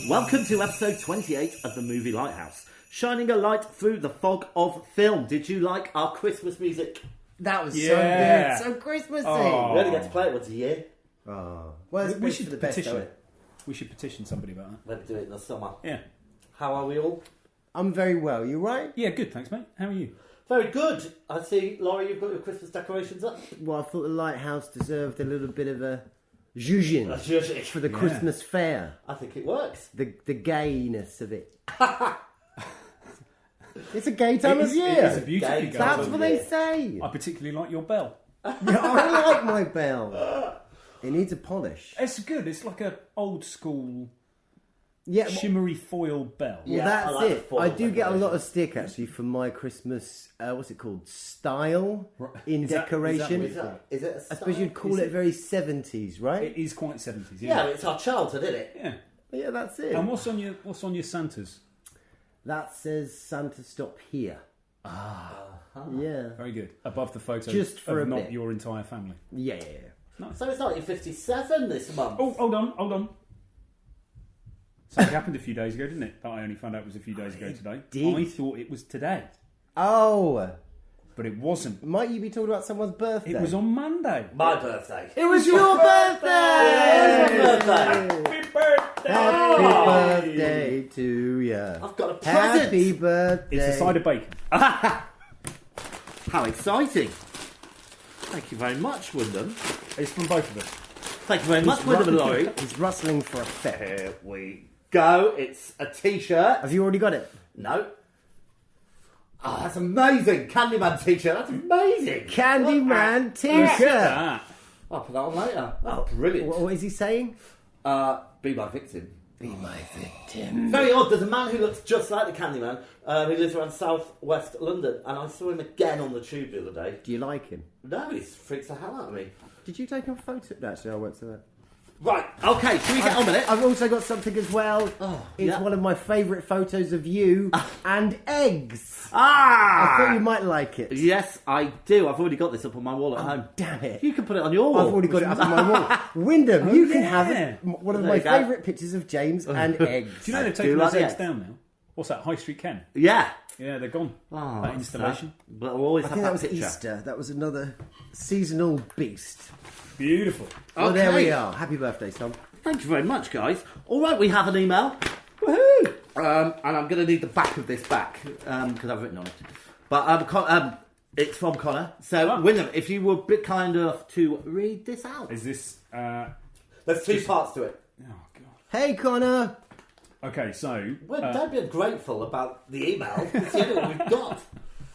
Welcome to episode 28 of the movie Lighthouse, shining a light through the fog of film. Did you like our Christmas music? That was so good, so Christmassy. Oh. We only get to play it once a year. Oh. Well, we should for the best, petition. We should petition somebody about that. Maybe do it in the summer. Yeah. How are we all? I'm very well. You right? Yeah, good. Thanks, mate. How are you? Very good. I see, Laurie, you've got your Christmas decorations up. Well, I thought the Lighthouse deserved a little bit of a zhuzhin for the Christmas fair. I think it works. The gayness of it. It's a gay time of year. It's a beautifully gay That's time what of they year. say. I particularly like your bell. Yeah, I like my bell. It needs a polish. It's good. It's like a old school shimmery foil bell. Well, Yeah, that's I like it. the foil I do get a lot decoration. of stick actually for my Christmas. What's it called? Style in decoration. Is it a I style? suppose you'd call it very 70s, right? It is quite 70s. Yeah, Yeah. it's our childhood, isn't it? Yeah. Yeah, that's it. And what's on your Santas? That says Santa stop here. Yeah. Very good. Above the photo Just for of a not bit. your entire family. Yeah. So it's 1957 this month. Oh, hold on. Something happened a few days ago, didn't it? That I only found out was a few days ago today. did. I thought it was today, Oh, but it wasn't. might you be talking about someone's birthday? It was on Monday. My birthday. It was your birthday! It was my birthday. Happy birthday! Happy birthday to you. I've got a present. Happy birthday. It's a side of bacon. How exciting. Thank you very much, Wyndham. It's from both of us. Thank you very much, Wyndham and Laurie. He's rustling for a effect. Here we go. It's a t-shirt. Have you already got it? No. Oh, that's amazing. Candyman t-shirt. That's amazing. Candyman t-shirt. Ah, I'll put that on later. Oh, brilliant. What is he saying? Be my victim. Be my victim. Very odd. There's a man who looks just like the Candyman who lives around south-west London, and I saw him again on the tube the other day. Do you like him? No, he freaks the hell out of me. Did you take a photo? No, actually, I won't say that. Right, okay, should we get on with it? I've also got something as well. It's yeah. one of my favourite photos of you and eggs. I Ah! thought you might like it. Yes, I do. I've already got this up on my wall at home. Damn it. You can put it on your wall. I've already got it up on my wall. Wyndham, you can have yeah. it. One of There my you go. favourite pictures of James and eggs. do you know they've do taken like those eggs eggs. down now? What's that? High Street Ken? Yeah. Yeah, they're gone. Oh, that installation. sad. But we'll always I have think that was picture. Easter. That was another seasonal beast. Beautiful. Well, there Okay. we are. Happy birthday, Tom. Thank you very much, guys. All right, we have an email. Woohoo! And I'm going to need the back of this back because I've written on it. But it's from Connor. So, Wyndham, if you would be kind enough to read this out. Is this... There's two parts to it. oh, God. Hey, Connor. Okay, so... Well, don't be ungrateful about the email. It's the only one we've got.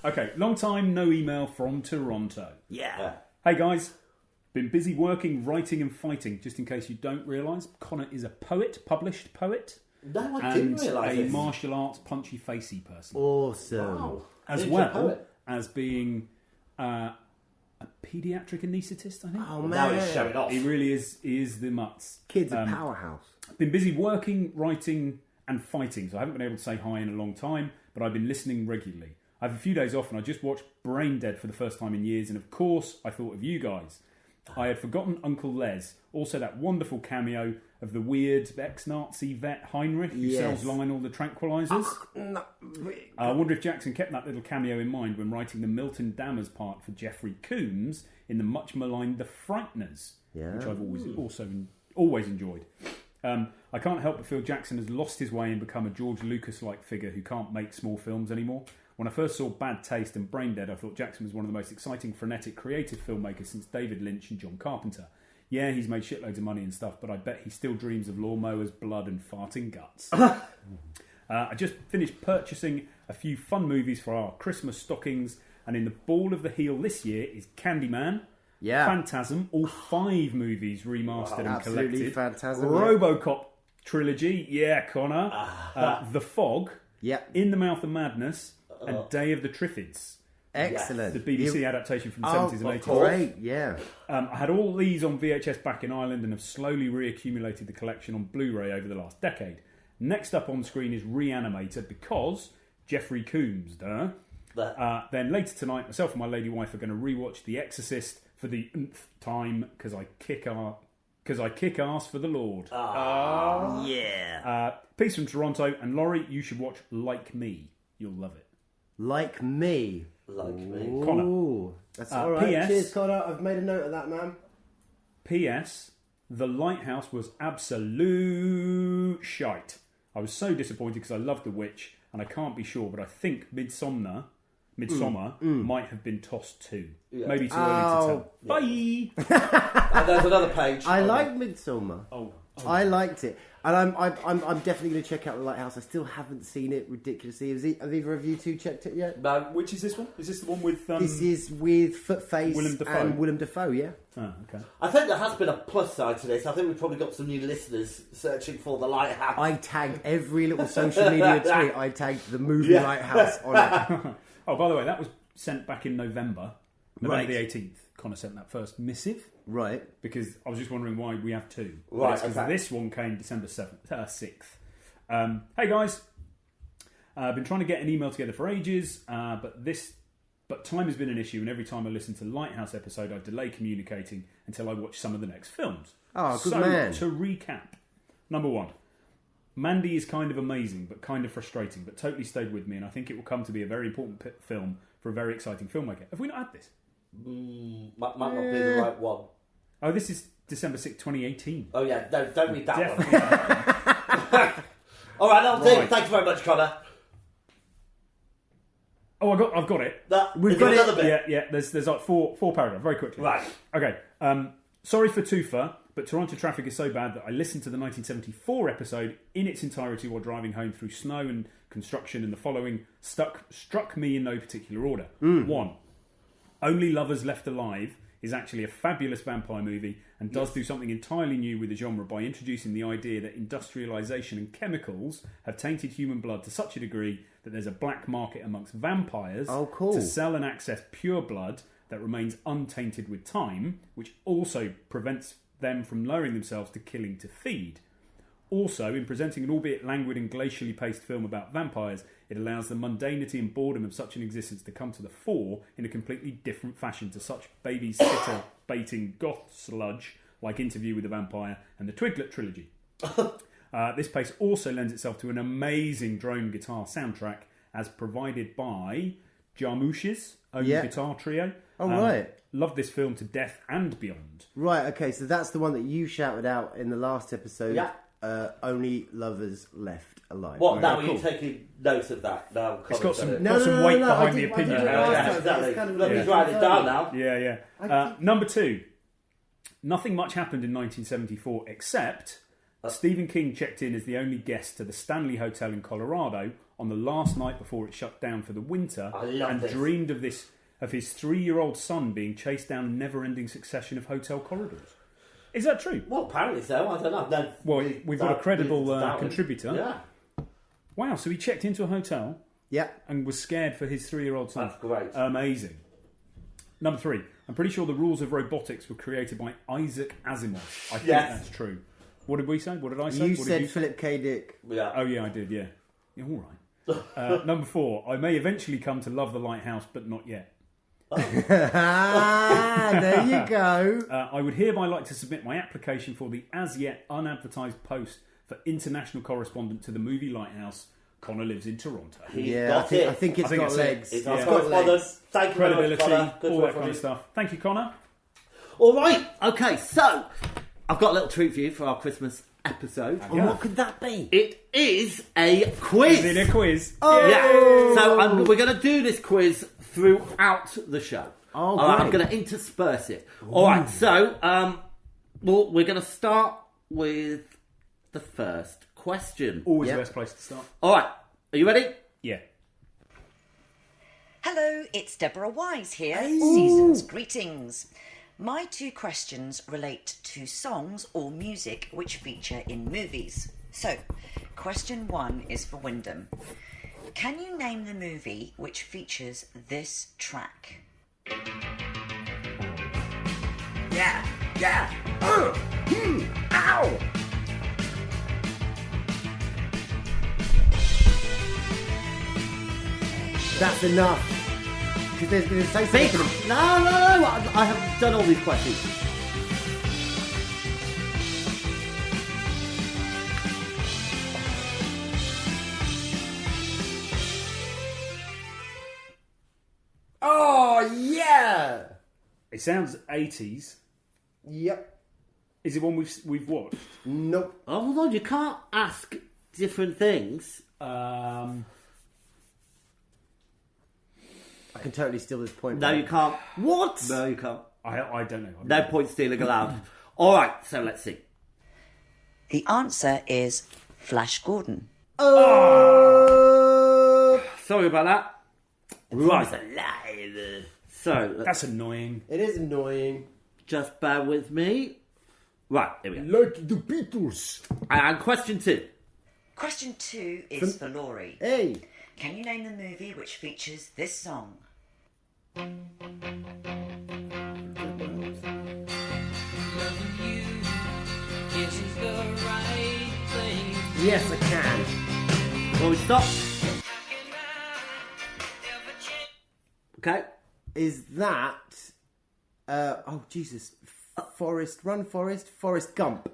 okay, long time no email from Toronto. Yeah. Hey, guys. Been busy working, writing and fighting. Just in case you don't realise, Connor is a poet, published poet. No, I didn't And realise a this. martial arts punchy-facey person. Awesome. Wow. As Ninja well poet. as being a paediatric anaesthetist, I think. Oh, Now man. he's showing off. He really is. He is the mutts. Kid's a powerhouse. Been busy working, writing, and fighting, so I haven't been able to say hi in a long time. But I've been listening regularly. I have a few days off, and I just watched Brain Dead for the first time in years. And of course, I thought of you guys. I had forgotten Uncle Les. Also, that wonderful cameo of the weird ex-Nazi vet Heinrich, who Yes. sells Lionel the tranquilizers. I wonder if Jackson kept that little cameo in mind when writing the Milton Dammers part for Jeffrey Combs in the much maligned The Frighteners, which I've always enjoyed. I can't help but feel Jackson has lost his way and become a George Lucas-like figure who can't make small films anymore. When I first saw Bad Taste and Brain Dead, I thought Jackson was one of the most exciting, frenetic, creative filmmakers since David Lynch and John Carpenter. Yeah, he's made shitloads of money and stuff, but I bet he still dreams of lawnmowers, blood and farting guts. I just finished purchasing a few fun movies for our Christmas stockings, and in the ball of the heel this year is Candyman, Phantasm, all 5 movies remastered and Absolutely collected. Phantasm. RoboCop trilogy, Connor. The Fog, In the Mouth of Madness, and Day of the Triffids. Excellent. The BBC adaptation from the 70s and 80s. Great, yeah. I had all these on VHS back in Ireland and have slowly reaccumulated the collection on Blu-ray over the last decade. Next up on screen is Reanimator because Jeffrey Combs, then later tonight, myself and my lady wife are going to rewatch The Exorcist for the nth time because I kick our because I kick ass for the Lord. Yeah. Peace from Toronto. And Laurie, you should watch Like Me. You'll love it. Like Me. Like me. Connor. Ooh, that's all right. P.S. Cheers, Connor. I've made a note of that, man. P.S. The Lighthouse was absolute shite. I was so disappointed because I loved The Witch, and I can't be sure, but I think Midsommar might have been tossed too. Yeah. Maybe too early to tell. Bye! And there's another page. I like Midsommar. Oh. I liked it, and I'm definitely going to check out The Lighthouse. I still haven't seen it ridiculously. Have either of you two checked it yet? Which is this one? Is this the one with... This is with Footface Willem Dafoe. and Willem Dafoe, yeah. Oh, okay. I think there has been a plus side to this. I think we've probably got some new listeners searching for the Lighthouse. I tagged every little social media tweet. I tagged the movie Lighthouse on it. Oh, by the way, that was sent back in November the Right. 18th. Connor sent that first missive. Right. Because I was just wondering why we have two. Right, Because okay. this one came December 6th. Hey guys, I've been trying to get an email together for ages, but time has been an issue, and every time I listen to the Lighthouse episode, I delay communicating until I watch some of the next films. Oh, good so, man. to recap, number one, Mandy is kind of amazing, but kind of frustrating, but totally stayed with me, and I think it will come to be a very important film for a very exciting filmmaker. Have we not had this? Might not be the right one. Oh, this is December 6th, 2018. Oh yeah, don't read that Definitely. one. All right, that'll do. Right. Thank you very much, Connor. Oh, I've got it. We've got another bit. Yeah. There's like four paragraphs. Very quickly. Right. Okay. Sorry for Toofer, but Toronto traffic is so bad that I listened to the 1974 episode in its entirety while driving home through snow and construction, and the following struck me in no particular order. 1. Only Lovers Left Alive is actually a fabulous vampire movie and does do something entirely new with the genre by introducing the idea that industrialisation and chemicals have tainted human blood to such a degree that there's a black market amongst vampires to sell and access pure blood that remains untainted with time, which also prevents them from lowering themselves to killing to feed. Also, in presenting an albeit languid and glacially paced film about vampires, it allows the mundanity and boredom of such an existence to come to the fore in a completely different fashion to such babysitter baiting goth sludge like Interview with a Vampire and the Twiglet trilogy. This pace also lends itself to an amazing drone guitar soundtrack as provided by Jarmusch's own guitar trio. Oh, right. Loved this film to death and beyond. Right, okay, so that's the one that you shouted out in the last episode. Yeah. Only Lovers Left Alive. What? Now Okay, are you taking note of that? Now It's got some, No, got some no, weight no, behind I the did- I opinion. did it last time. exactly. It's kind of Let me like- write it down now. Yeah. Number 2. Nothing much happened in 1974 except Stephen King checked in as the only guest to the Stanley Hotel in Colorado on the last night before it shut down for the winter, and dreamed of his 3-year-old son being chased down a never-ending succession of hotel corridors. Is that true? Well, apparently so. I don't know. No, Well, we've got a credible doubting. contributor. Yeah. Wow, so he checked into a hotel Yeah. and was scared for his 3-year-old son. That's great. Amazing. Number 3. I'm pretty sure the rules of robotics were created by Isaac Asimov. I think that's true. What did we say? What did I say? You What said did you say? Philip K. Dick. Yeah. Oh, yeah, I did, yeah. Yeah, all right. Number 4. I may eventually come to love The Lighthouse, but not yet. There you go. I would hereby like to submit my application for the as yet unadvertised post for international correspondent to the movie Lighthouse. Connor lives in Toronto. Yeah, I think it's got legs. It's got correspondent. legs. Thank you very much, Credibility, Connor. Good all work that from kind you. of stuff. Thank you, Connor. All right. Okay, so I've got a little treat for you for our Christmas episode. And what could that be? It is a quiz. Is it a quiz? Yeah. So we're going to do this quiz throughout the show. Oh, All right, I'm great. going to intersperse it. All right, so we're going to start with the first question. Always Yep. the best place to start. All right, are you ready? Yeah. Hello, it's Deborah Wise here. Season's greetings. My 2 questions relate to songs or music which feature in movies. So, question 1 is for Wyndham. Can you name the movie which features this track? Yeah. Ow! That's enough. Because there's going to say something. No. I have done all these questions. It sounds 80s. Yep. Is it one we've watched? Nope. Oh, hold on, you can't ask different things. I can totally steal this point. No, you can't. What? No, you can't. I don't know. No point stealing allowed. All right, so let's see. The answer is Flash Gordon. Sorry about that. Right. Alive. So, That's annoying. It is annoying. just bear with me. Right, here we go. Like the Beatles. And question 2. Question 2 is for Laurie. Hey. Can you name the movie which features this song? Yes, I can. Will we stop? Okay. Is that... oh, Jesus. Forrest Gump.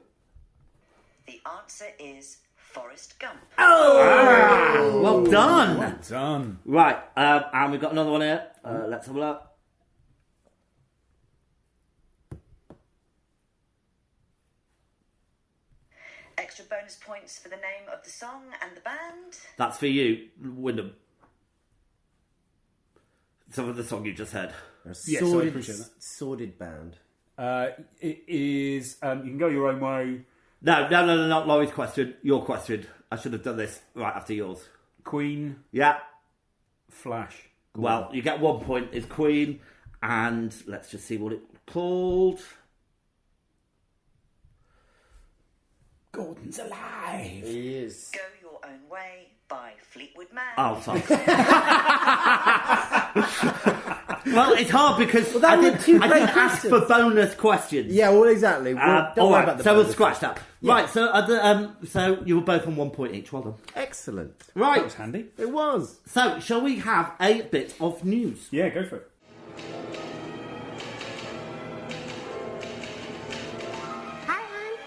The answer is Forrest Gump. Well done. Well done. Right, and we've got another one here. Let's have a look. Extra bonus points for the name of the song and the band. That's for you, Wyndham. Some of the song you just heard. Yes, I appreciate that. Sordid band. It is. You can go your own way. No, not Laurie's question. Your question. I should have done this right after yours. Queen, Yeah. Flash. Well, you get 1 point. It's Queen, and let's just see what it's called. Gordon's alive. He is. Go Your Own Way by Fleetwood Mac. Oh, fuck. Well, it's hard because that I were didn't, two I great didn't ask questions. for bonus questions. Yeah, well, exactly. Well, don't all worry right, about the so we'll bonus. scratch that. Yeah. Right, so you were both on 1 point each. Well done. Excellent. That Right, was handy. It was. so shall we have a bit of news? Yeah, go for it. Hi, hon.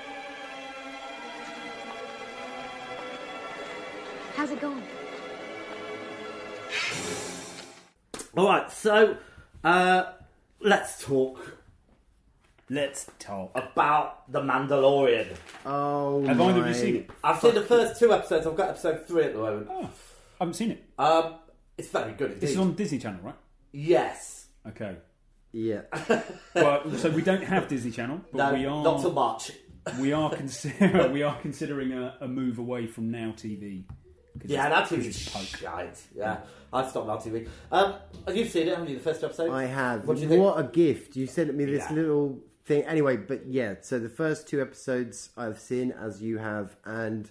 How's it going? All right, so let's talk Let's talk. about The Mandalorian. Oh, Have either of you seen it? I've seen the first 2 episodes. I've got episode 3 at the moment. Oh, I haven't seen it. It's very good indeed. This is on Disney Channel, right? Yes. Okay. Yeah. Well, so we don't have Disney Channel, but No, we are. not so much. We are considering a move away from Now TV. Yeah, that because TV's it's poke. shite. Yeah, I've stopped Now TV. You've seen it, haven't you? The first episode. I have. What do you think? What a gift. You sent me this Yeah. little thing. Anyway, but yeah, so the first 2 episodes I've seen, as you have, and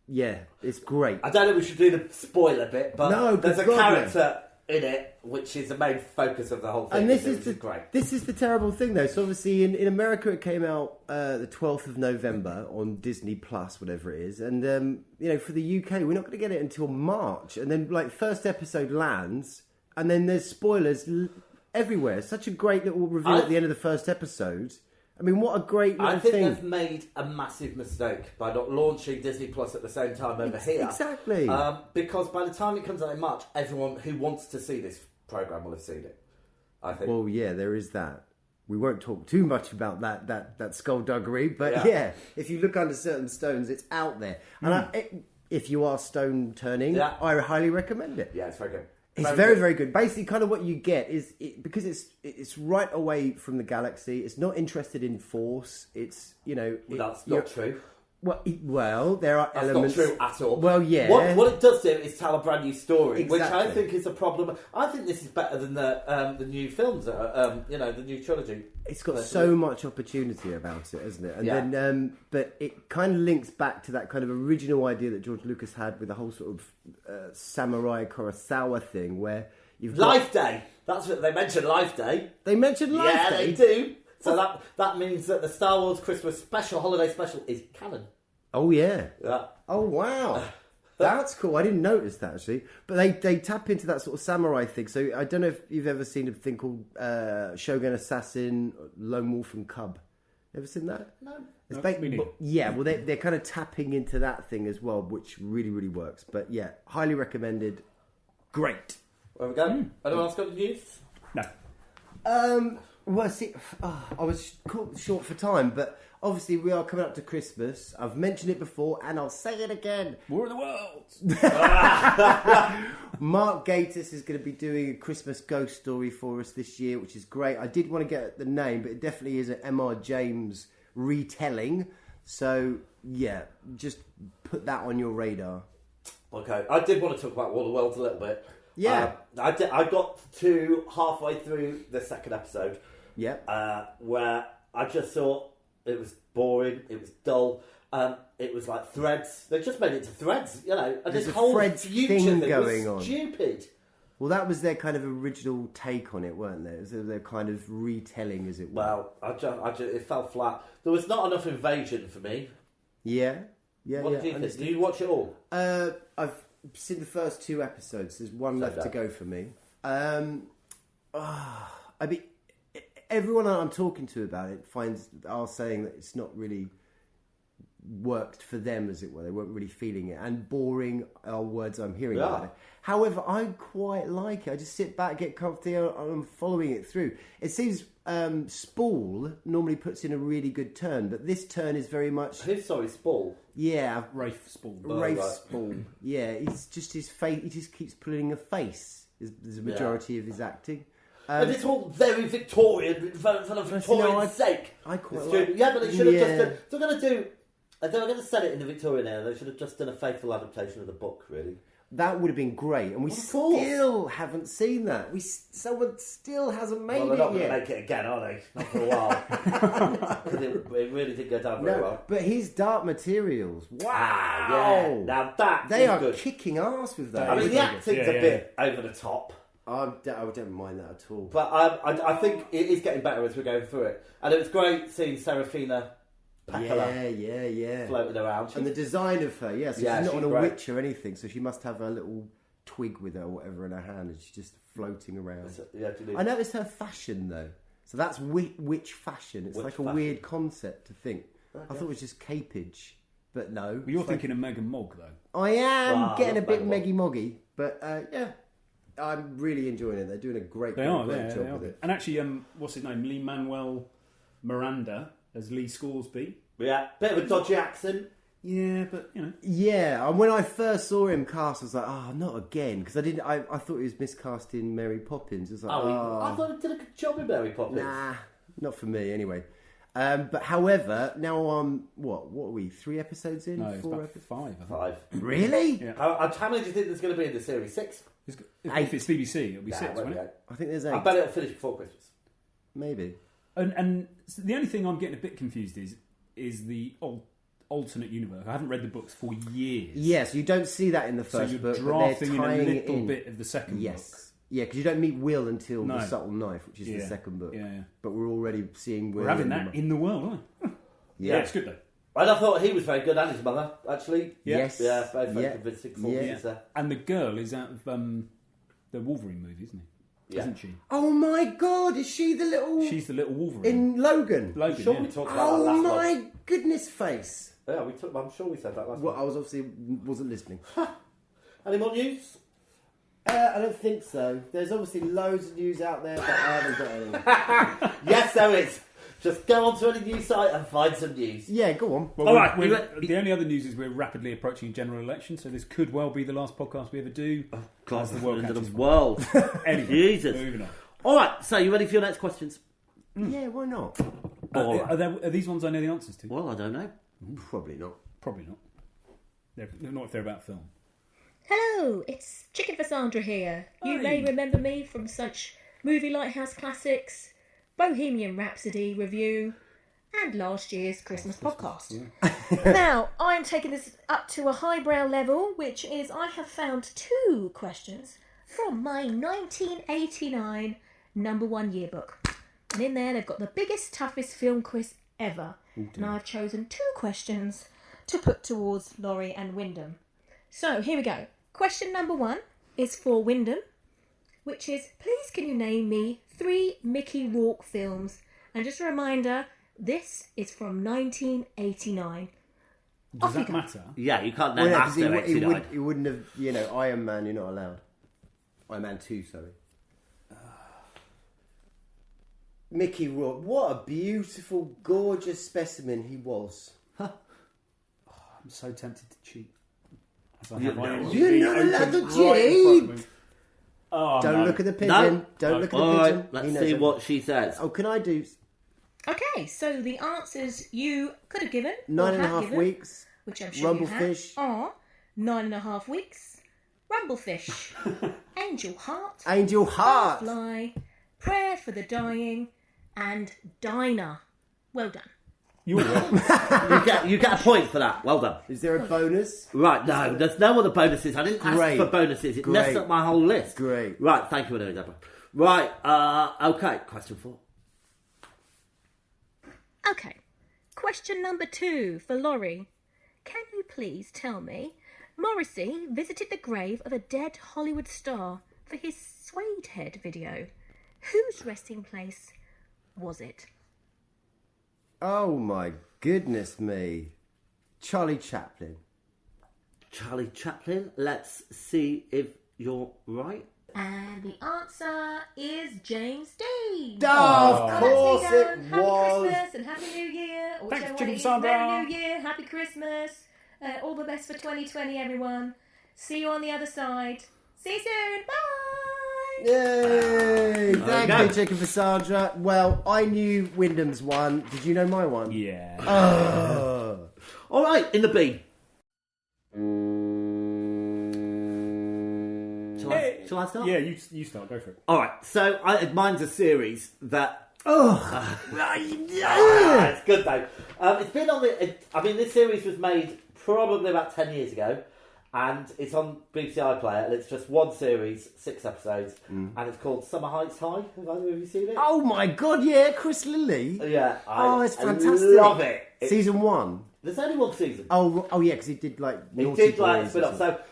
it's great. I don't know if we should do the spoiler bit, but No, there's a God, no. character in it which is the main focus of the whole thing. And this which is the great. This is the terrible thing, though. So obviously, in America, it came out the 12th of November on Disney Plus, whatever it is, and for the UK, we're not going to get it until March. And then, first episode lands, and then there's spoilers everywhere. Such a great little reveal at the end of the first episode. I mean, what a great little I think thing. they've made a massive mistake by not launching Disney Plus at the same time over here. Exactly. Because by the time it comes out in March, everyone who wants to see this programme will have seen it. I think. Well, yeah, there is that. We won't talk too much about that skullduggery, but Yeah. yeah, if you look under certain stones, it's out there. And if you are stone turning, Yeah. I highly recommend it. Yeah, it's very good. It's very good. Basically, kind of what you get is because it's right away from the galaxy. It's not interested in Force. It's That's not true. Well, there are That's elements. not true at all. Well, yeah. What it does do is tell a brand new story, which I Exactly. think is a problem. I think this is better than the new films, the new trilogy. It's got so much opportunity about it, hasn't it? And Yeah. then, but it kind of links back to that kind of original idea that George Lucas had with the whole sort of samurai Kurosawa thing, where you've got... Life Day. That's what they mentioned. Life Day. They mentioned Life Yeah, Day. they do. So that means that the Star Wars Christmas special, holiday special, is canon. Oh yeah. Yeah. Oh wow. That's cool. I didn't notice that actually, but they tap into that sort of samurai thing. So I don't know if you've ever seen a thing called Shogun Assassin, Lone Wolf and Cub. Ever seen that? No. It's me neither. yeah. Well, they're kind of tapping into that thing as well, which really really works. But yeah, highly recommended. Great. There we go. Anyone else got the news? No. Well, see, I was caught short for time, but obviously we are coming up to Christmas. I've mentioned it before, and I'll say it again. War of the Worlds. Mark Gatiss is going to be doing a Christmas ghost story for us this year, which is great. I did want to get the name, but it definitely is an M.R. James retelling. So, yeah, just put that on your radar. Okay, I did want to talk about War of the Worlds a little bit. Yeah. I got to halfway through the second episode. Yep. Where I just thought it was boring, it was dull. It was like Threads. They just made it to Threads, you know. And There's this a whole Threads future thing thing going was on. stupid. Well, that was their kind of original take on it, weren't they? It was their kind of retelling, as it were. Well, it fell flat. There was not enough invasion for me. Yeah. What do you think? Do you watch it all? I've seen the first 2 episodes. There's one left to go for me. I mean, everyone I'm talking to about it are saying that it's not really worked for them, as it were. They weren't really feeling it, and boring are words I'm hearing about it. However, I quite like it. I just sit back, get comfy, and I'm following it through. It seems Spall normally puts in a really good turn, but this turn is very much... Spall? Yeah. Rafe Spall. Rafe Spall. Yeah, he's just his face. He just keeps pulling a face. Is the majority of his acting. And it's all very Victorian for the Victorian sake. I quite like... Yeah, but they should have just done... If they were going to set it in the Victorian era, they should have just done a faithful adaptation of the book, really. That would have been great, and we still haven't seen that. Someone still hasn't made it yet. They're not going to make it again, are they? Not for a while. Because it really did go down very well. But his Dark Materials, wow! Yeah. Now they are good. kicking ass with that. I mean, the acting's a bit over the top. I don't mind that at all. But I think it is getting better as we're going through it. And it was great seeing Serafina Pekkala floating around. And the design of her, so she's not on a witch or anything, so she must have a little twig with her or whatever in her hand, and she's just floating around. I noticed her fashion, though. So that's witch fashion. It's like a weird concept to think. Okay. I thought it was just capage, but no. Well, you're thinking of Megan Mogg, though. I am getting a bit Meggy Moggy, but I'm really enjoying it. They're doing a great job with it. And actually, what's his name? Lin-Manuel Miranda as Lee Scoresby. Yeah, bit of a dodgy accent. Yeah, but you know. Yeah, and when I first saw him cast, I was like, not again, because I thought he was miscast in Mary Poppins. It was like, I thought he did a good job in Mary Poppins. Nah, not for me anyway. But however, now I'm what are we? 3 episodes in? No, it's 4 about episodes? 5. I think. 5. Really? Yeah. How many do you think there's going to be in the series? 6? If it's BBC, it'll be 6, won't it? I think there's 8. I bet it'll finish before Christmas. Maybe. And the only thing I'm getting a bit confused is the alternate universe. I haven't read the books for years. Yes, you don't see that in the first book. So you're drafting in a little in. bit of the second book. Yeah, because you don't meet Will until The Subtle Knife, which is the second book. Yeah. But we're already seeing Will. We're having that in the world, aren't we? Yeah, it's good though. And I thought he was very good, and his mother, actually. Yes. Yeah, very convincing performances there. And the girl is out of the Wolverine movie, isn't he? Yeah. Isn't she? Oh my God, is she the little... She's the little Wolverine. In Logan? We talked about that last my month. goodness face. Yeah, I'm sure we said that last Well, I wasn't listening. Any more news? I don't think so. There's obviously loads of news out there, but I haven't got any. Yes, there is. Just go onto any news site and find some news. Yeah, go on. Well, all right. The only other news is we're rapidly approaching a general election, so this could well be the last podcast we ever do. As the world catches the world. Anyway, Jesus. moving on. All right, so you ready for your next questions? Yeah, why not? Are these ones I know the answers to? Well, I don't know. Probably not. Probably not. They're not if they're about film. Hello, it's Chicken for Sandra here. You may remember me from such movie Lighthouse classics, Bohemian Rhapsody review, and last year's Christmas podcast. Yeah. Now, I'm taking this up to a highbrow level, which is I have found 2 questions from my 1989 #1 yearbook. And in there, they've got the biggest, toughest film quiz ever. And I've chosen 2 questions to put towards Laurie and Wyndham. So, here we go. Question number 1 is for Wyndham, which is, please can you name me 3 Mickey Rourke films? And just a reminder, this is from 1989. Does that matter? Yeah, you can't name after 89. He wouldn't have, Iron Man, you're not allowed. Iron Man 2, sorry. Mickey Rourke. What a beautiful, gorgeous specimen he was. I'm so tempted to cheat. You're not allowed to cheat. Oh, Don't no. look at the pigeon. No. Don't look at the All pigeon. right, let's He knows see it. what she says. Oh, can I do Okay, so the answers you could have given, or 9.5 have given, weeks? which I'm sure you Rumblefish. have, are 9.5 weeks, Rumblefish, Angel Heart, Angel Heart. Fly, Prayer for the Dying, and Dinah. Well done. You're welcome. You get a point for that. Well done. Is there a bonus? Right, no, there's no other bonuses. I didn't ask Great. for bonuses. It messed Great. up my whole list. Great. Right, thank you for doing that. Right, okay, question 4. Okay, question number 2 for Laurie. Can you please tell me, Morrissey visited the grave of a dead Hollywood star for his Suede Head video. Whose resting place was it? Oh my goodness me. Charlie Chaplin. Charlie Chaplin, let's see if you're right. And the answer is James Dean. Oh, of course Let's be it done. Happy was. Christmas and Happy New Year. Or Thanks, whichever one Chicken it is. Sandra. Merry New Year, Happy Christmas. All the best for 2020, everyone. See you on the other side. See you soon. Bye. Yay! Thank go. you, Chicken for Sandra. Well, I knew Wyndham's one. Did you know my one? Yeah. Oh. All right, in the B. Shall I start? Yeah, you start. Go for it. All right, so mine's a series that... Yeah. It's good though. It's been on the... this series was made probably about 10 years ago, and it's on BBC iPlayer, and it's just one series, 6 episodes, and it's called Summer Heights High. Have either of you seen it? Oh my god, yeah, Chris Lilly. Yeah. It's fantastic. I love it. Season 1. There's only one season. Oh yeah, because he did like He Naughty did like Boys spin or off. something. So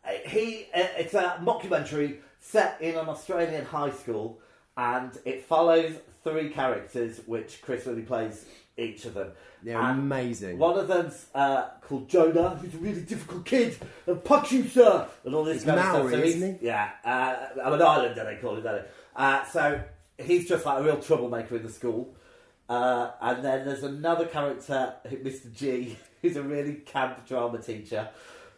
it's a mockumentary set in an Australian high school, and it follows 3 characters, which Chris Lilly plays each of them. They're And amazing. One of them's called Jonah, who's a really difficult kid, and punch you, sir, and all this It's kind of Maori, stuff. So isn't he? Yeah, I'm an islander, they call it, don't they? So he's just like a real troublemaker in the school. And then there's another character, Mr. G, who's a really camp drama teacher,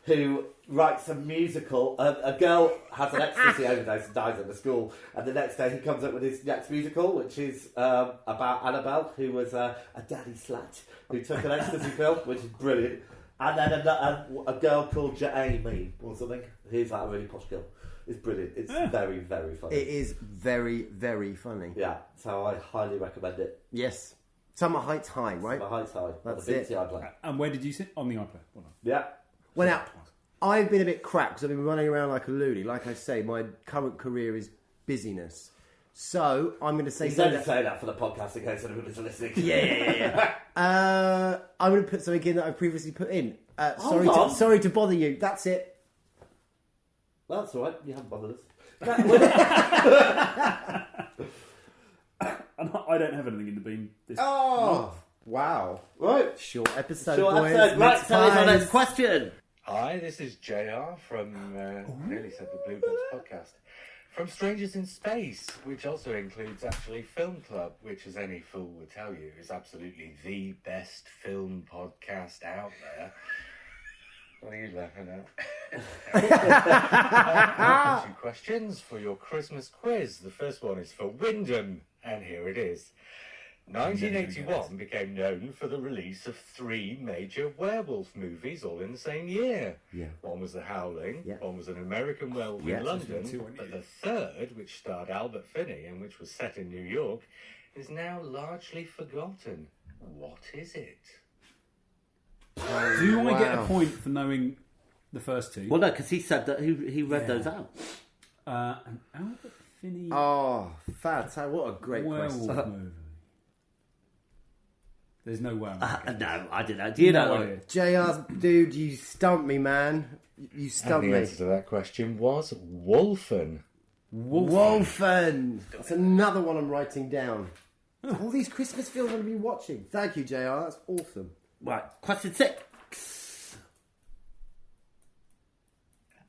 who writes a musical. A girl has an ecstasy overdose and dies at the school, and the next day he comes up with his next musical, which is about Annabelle, who was a daddy slut who took an ecstasy pill, which is brilliant. And then a girl called Jamie or something, who's like a really posh girl. It's brilliant. It's very, very funny. It is very, very funny. Yeah, so I highly recommend it. Yes. Summer Heights High, right? Summer Heights High. That's the BBC it. iPlayer. And where did you sit? On the iPlayer. Well done. Yeah. Well, now, I've been a bit cracked because I've been running around like a loony. Like I say, my current career is busyness. So, I'm going to say... He's only saying that for the podcast in case anybody's listening. Yeah. I'm going to put something in that I previously put in. Hold on. Sorry to bother you. That's it. Well, that's all right. You haven't bothered us. And I don't have anything in the bean this Oh, wow. Right. Short episode, Short boys. episode. Right, Next so here's our time. next question. Hi, this is JR from Nearly Said the Bluebirds podcast. From Strangers in Space, which also includes actually Film Club, which, as any fool would tell you, is absolutely the best film podcast out there. What are you laughing at? 2 questions for your Christmas quiz. The first one is for Wyndham, and here it is. 1981 became known for the release of 3 major werewolf movies all in the same year. Yeah. One was The Howling, Yeah. one was An American Werewolf Yeah. in London, Two on but you. the third, which starred Albert Finney and which was set in New York, is now largely forgotten. What is it? Do I get a Wow. point for knowing the first 2? Well, no, because he said that he read those out. An Albert Finney Oh, fantastic. What a great werewolf question. movie. There's no way. No, I didn't know. Do you know? idea. JR, dude, you stumped me, man. You And stumped the me. answer to that question was Wolfen. Wolfen. That's another one I'm writing down. All these Christmas films I'm going to be watching. Thank you, JR. That's awesome. Right, question 6.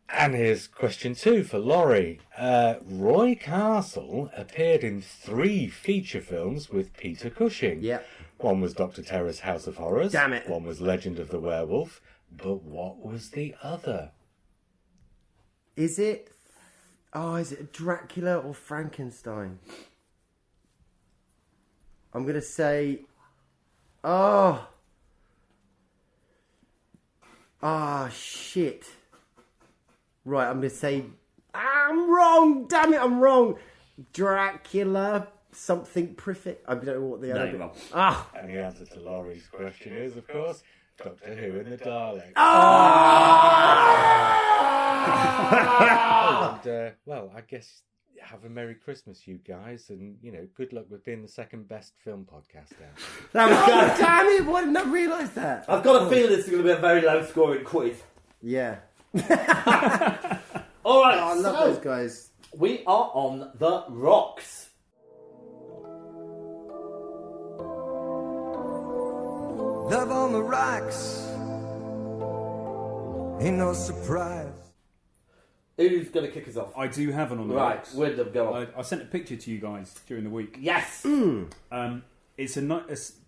And here's question 2 for Laurie. Roy Castle appeared in 3 feature films with Peter Cushing. Yep. One was Dr. Terror's House of Horrors. Damn it. One was Legend of the Werewolf. But what was the other? Is it Dracula or Frankenstein? I'm going to say... shit. Right, I'm going to say... I'm wrong! Damn it, I'm wrong! Dracula, something prefect. I don't know what the No, other... you're wrong. And the answer to Laurie's question is, of course, Doctor Who and the Daleks. And, well, I guess have a Merry Christmas, you guys, and, good luck with being the second best film podcast out. That was good. Damn it, why didn't I realise that? I've got a feeling this is going to be a very low scoring quiz. Yeah. All right, I love those guys. We are on the rocks. Love on the rocks, ain't no surprise. Who's going to kick us off? I do have an on the Right, rocks. Wyndham, go on. I sent a picture to you guys during the week. Yes. It's a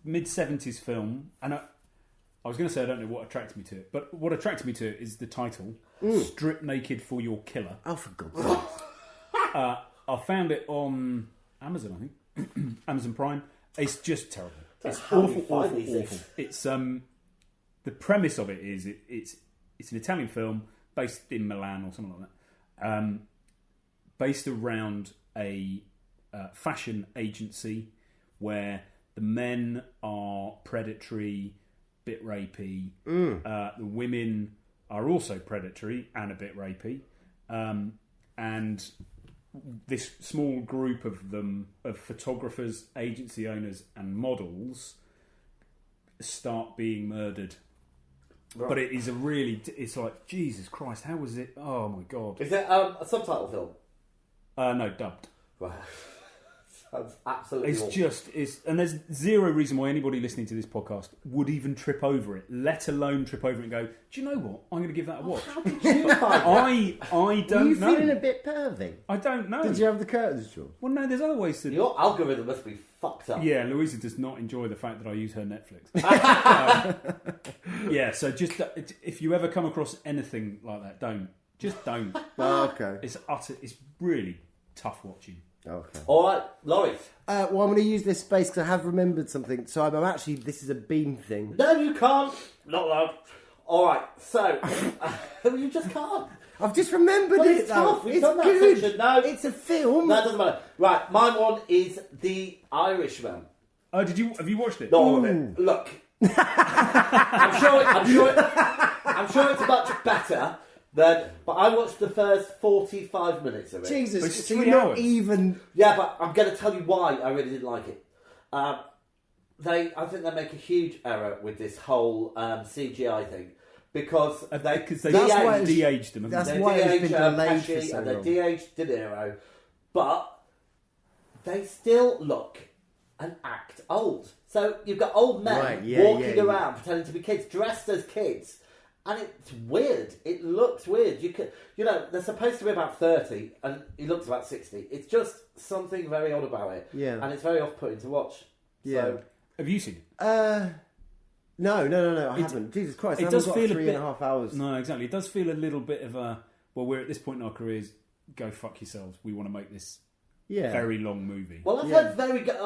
mid-70s film, and I was going to say I don't know what attracted me to it, but what attracted me to it is the title, Strip Naked for Your Killer. Oh, for God's sake. I found it on Amazon, I think. Amazon Prime. It's just terrible. It's how you awful, find awful, these awful. things. It's the premise of it is it's an Italian film based in Milan or something like that, based around a fashion agency where the men are predatory, bit rapey. The women are also predatory and a bit rapey, and this small group of them, of photographers, agency owners and models, start being murdered. Right. But it is it's like, Jesus Christ, how was it? Oh my God. Is it a subtitle film? No, dubbed. Right. Sounds absolutely awful. And there's zero reason why anybody listening to this podcast would even trip over it, let alone trip over it and go, do you know what? I'm going to give that a watch. How did you find I Were you don't know. feeling a bit pervy? I don't know. Did you have the curtains drawn? Well, no, there's other ways to... Your algorithm must be fucked up. Yeah, Louisa does not enjoy the fact that I use her Netflix. Yeah, so just if you ever come across anything like that, don't. Just don't. Oh, okay. It's really tough watching. Okay. All right, Laurie. Well, I'm going to use this space because I have remembered something. So I'm actually, this is a beam thing. No, you can't. Not allowed. All right, so you just can't. I've just remembered Well, it. it's tough. We've It's done that good. section. No. It's a film. That doesn't matter. Right, my one is The Irishman. Oh, have you watched it? Not all of it. Look, I'm sure it's much better than. But I watched the first 45 minutes of it. Jesus, It's so 3 you're not hours. even... Yeah, but I'm going to tell you why I really didn't like it. I think they make a huge error with this whole CGI thing because they Because they That's why it's- de-aged them. haven't that's they? they why it's de-aged been delayed for Pesci so and they long. de-aged De Niro, but they still look and act old. So you've got old men Right, yeah, walking yeah. around pretending to be kids, dressed as kids, and it's weird. It looks weird. They're supposed to be about 30, and he looks about 60. It's just something very odd about it, Yeah. and it's very off-putting to watch. Yeah. So, Have you seen it? No, I haven't. Jesus Christ, It I does haven't got feel a 3.5 hours. No, exactly. It does feel a little bit of a... Well, we're at this point in our careers, go fuck yourselves. We want to make this Yeah. very long movie. well, I've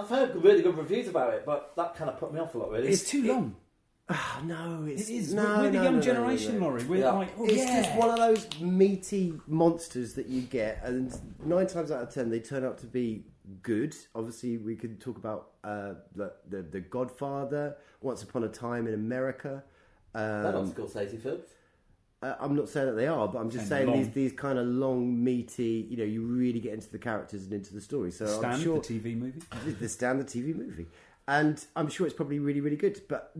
heard really good reviews about it, but that kind of put me off a lot. Really, It's too long. Oh, no, It it's... is. No, we're the no, young no, generation, no. Laurie. We're Yeah. like, oh, It's yeah. just one of those meaty monsters that you get, and 9 times out of 10 they turn out to be good. Obviously, we could talk about the Godfather, Once Upon a Time in America. they're not Scorsese films. I'm not saying that they are, but I'm just And saying long. these kind of long, meaty. You really get into the characters and into the story. So I'm Stand, sure the TV movie. the standard TV movie, and I'm sure it's probably really, really good. But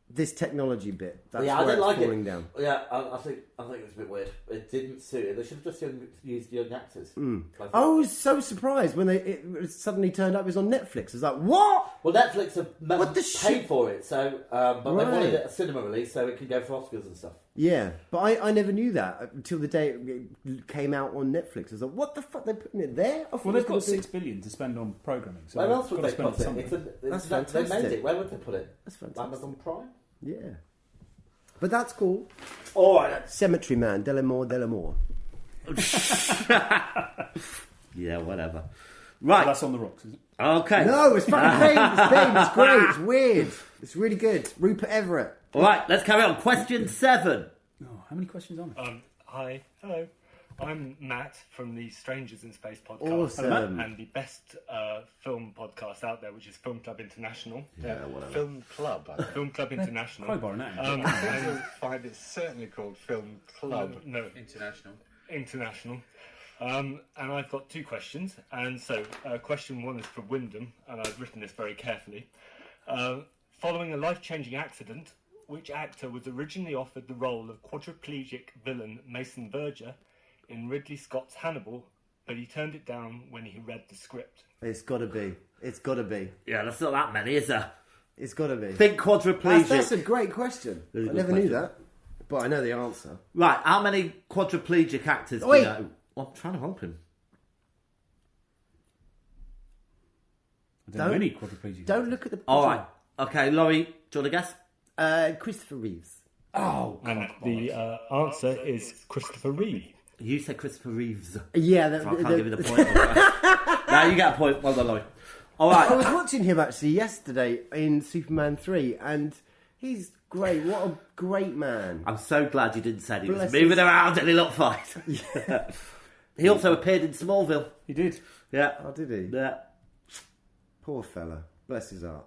this technology bit, that's Yeah, I where didn't it's like falling it. down. Yeah, I I think it was a bit weird. It didn't suit it. They should have just used young actors. I was so surprised when it suddenly turned up. It was on Netflix. I was like, what? Well, Netflix have What the paid shit? for it, so but they Right. wanted it a cinema release so it can go for Oscars and stuff. Yeah, but I never knew that until the day it came out on Netflix. I was like, what the fuck? They're putting it there? I thought Well, it they've was got gonna $6 billion to spend on programming. So Where they've else would got to they spend put it? something. That's They made fantastic. it. Where would they put it? That's fantastic. Amazon Prime? be- Yeah. But that's cool. All right. Cemetery Man, Delamore. Yeah, whatever. Well, Right. that's on the rocks, is it? Okay. No, it's fucking great. It's big. It's great. It's weird. It's really good. Rupert Everett. All right. Let's carry on. Question 7. Oh, how many questions on it? Hi, hello. I'm Matt from the Strangers in Space podcast. Awesome. And the best film podcast out there, which is Film Club International. Film Club. I think. Film Club International. Crowbar name. I find it's certainly called Film Club. No, International. And I've got 2 questions. And so, question 1 is for Wyndham, and I've written this very carefully. Following a life-changing accident, which actor was originally offered the role of quadriplegic villain Mason Verger in Ridley Scott's Hannibal, but he turned it down when he read the script? It's got to be. It's got to be. Yeah, that's not that many, is there? It's got to be. Think quadriplegic. That's a great question. Really I good never knew question. that, but I know the answer. Right. How many quadriplegic actors do you Wait. know? Well, I'm trying to help him. I don't know any quadriplegics. Don't look at the. All right. Okay, Laurie, do you want to guess? Christopher Reeves. Oh, And the answer is Christopher Reeve. you said Christopher Reeves. Yeah, So I can't give you the point. No, you get a point. Well done, Laurie. All right. I was watching him actually yesterday in Superman 3, and he's great. What a great man. I'm so glad you didn't say he was Bless moving his- around and he looked fine. Yeah. He also appeared in Smallville. He did. Yeah. Oh, did he? Yeah. Poor fella. Bless his heart.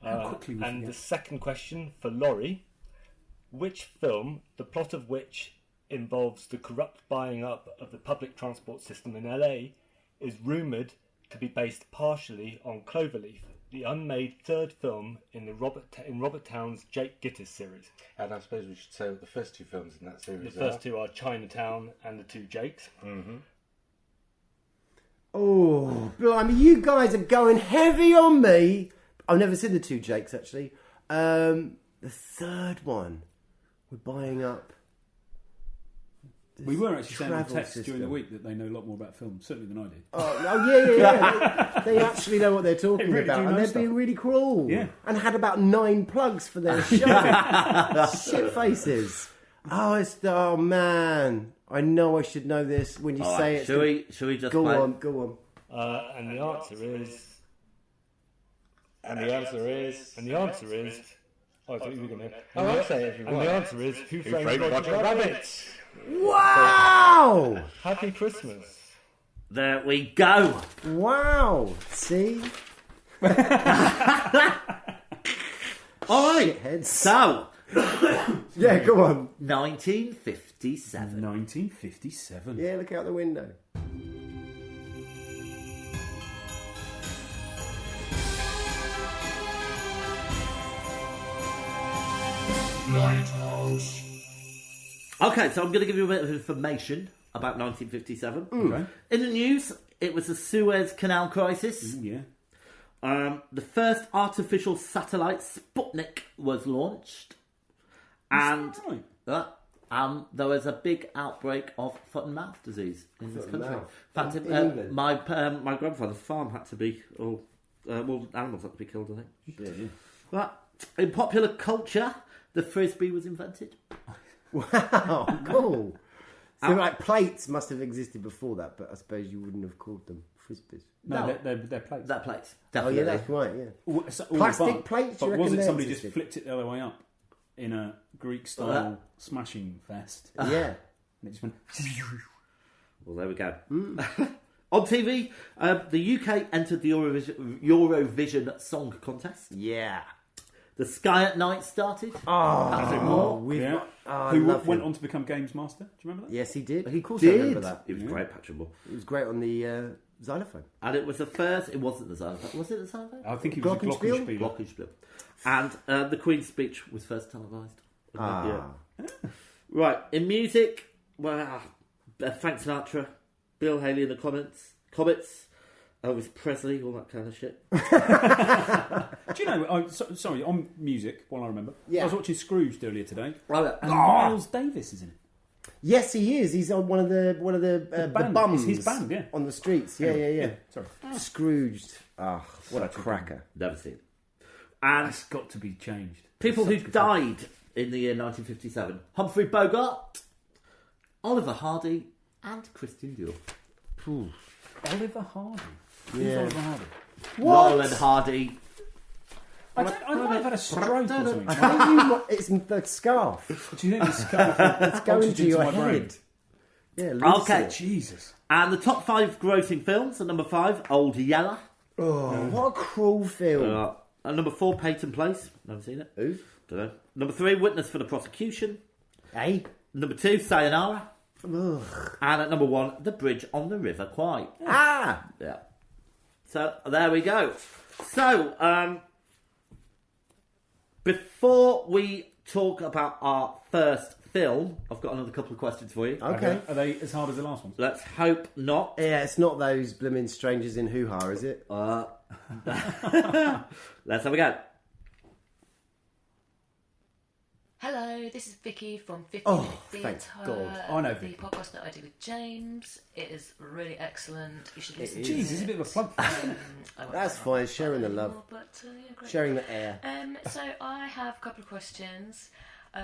quickly we And forget. the second question for Laurie: which film, the plot of which involves the corrupt buying up of the public transport system in LA, is rumoured to be based partially on Cloverleaf, the unmade third film in Robert Towne's Jake Gittes series? And I suppose we should say what the first 2 films in that The series first 2 are Chinatown and the 2 Jakes. Oh, blimey, you guys are going heavy on me. I've never seen the 2 Jakes, actually. The third one, we're buying up. We were actually saying in travel text during system. the week that they know a lot more about film, certainly than I did. Oh yeah. They actually know what they're talking really about, do and know they're stuff. being really cruel. Yeah. And had about 9 plugs for their show. Shit faces. Oh man. I know I should know this when you All say right. it. Should we just Go play? on. And the answer is. And the answer is... Oh, I thought you were going to. Oh, I'll say it if you And want. the answer is Who Who Framed Framed Roger Roger Rabbit? Rabbit? Wow! Happy Christmas. There we go. Wow! See? All right. Shitheads. So, Yeah, go on. 1957. 1957. Yeah, look out the window. Okay, so I'm going to give you a bit of information about 1957. Okay. In the news, it was the Suez Canal crisis. Yeah. The first artificial satellite, Sputnik, was launched. And Right. there was a big outbreak of foot and mouth disease in this Foot and country. mouth. In fact, In England? my grandfather's farm had to be, animals had to be killed, I think. Yeah. But in popular culture, the frisbee was invented. Wow, cool. So, like, plates must have existed before that, but I suppose you wouldn't have called them frisbees. No, No. they're plates. That place, Oh, definitely. yeah, that's right, yeah. All Plastic but- plates, you But was reckon it they somebody existed? just flipped it the other way up in a Greek-style smashing fest? Yeah. And it just went... Well, there we go. On TV, the UK entered the Eurovision Song Contest. Yeah. The Sky at Night started. Patrick Moore, we've yeah. got- oh, I who love went him. on to become Games Master. Do you remember that? Yes, he did. He Of course I remember did. that. It was great, Patrick Moore. It was great on the xylophone. And it was the first... It wasn't the xylophone. Was it the xylophone? I think he was a Glockenspiel? Glockenspiel. Glockenspiel. And the Queen's speech was first televised. Ah. Yeah. Right, in music, well, Frank Sinatra, Bill Haley in the Comets, Elvis Presley, all that kind of shit. Do you know? Sorry, on music. While I remember, I was watching Scrooged earlier today, Right, and Miles Davis is in it. Yes, he is. He's on one of the band. bums. It's his band, yeah. On the streets. Yeah. Sorry, Scrooged. Ah, what a cracker. Never seen. And it's got to be changed. people who died in the year 1957: Humphrey Bogart, Oliver Hardy, and Christian Dior. Oliver Hardy. Who's Yeah. Oliver Hardy? Roland Hardy. I might have had a stroke or something. It's the scarf. Do you think this it's Going to your head. Yeah, Okay. Jesus. And the top 5 grossing films at number 5, Old Yeller. Oh, what a cruel film. And number 4, Peyton Place. Never seen it. Who? Don't know. Number 3, Witness for the Prosecution. Hey? Number 2, Sayonara. Ugh. And at number 1, The Bridge on the River Kwai. Ah! Yeah. So, there we go. So, before we talk about our first film, I've got another couple of questions for you. Okay. Are they as hard as the last one? Let's hope not. Yeah, it's not those blooming strangers in hoo-ha, is it? Let's have a go. Hello, this is Vicky from 50 Oh, Minute thank Theatre. God. I know the Vicky. podcast that I do with James. It is really excellent. You should listen to Jeez, it. it's a bit of a plug. I won't That's say fine, much sharing the about it love. anymore, but, yeah, great. Sharing the air. So I have a couple of questions. The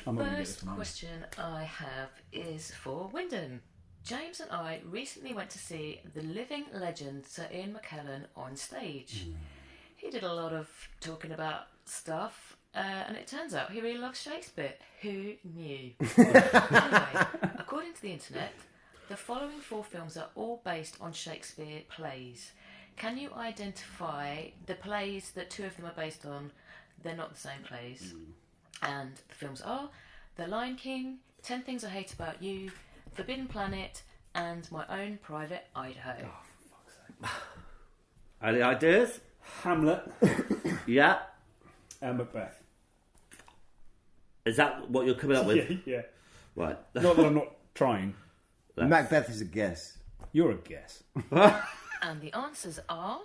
I'm not gonna get this first one. question I have is for Wyndham. James and I recently went to see the living legend Sir Ian McKellen on stage. He did a lot of talking about stuff, and it turns out he really loves Shakespeare. Who knew? Anyway, according to the internet, the following 4 films are all based on Shakespeare plays. Can you identify the plays that 2 of them are based on? They're not the same plays. And the films are The Lion King, 10 Things I Hate About You, Forbidden Planet, and My Own Private Idaho. Any ideas? Hamlet Yeah. and Macbeth. Is that what you're coming up with? Yeah. Right. Not that I'm not trying. Macbeth is a guess. You're a guess. And the answers are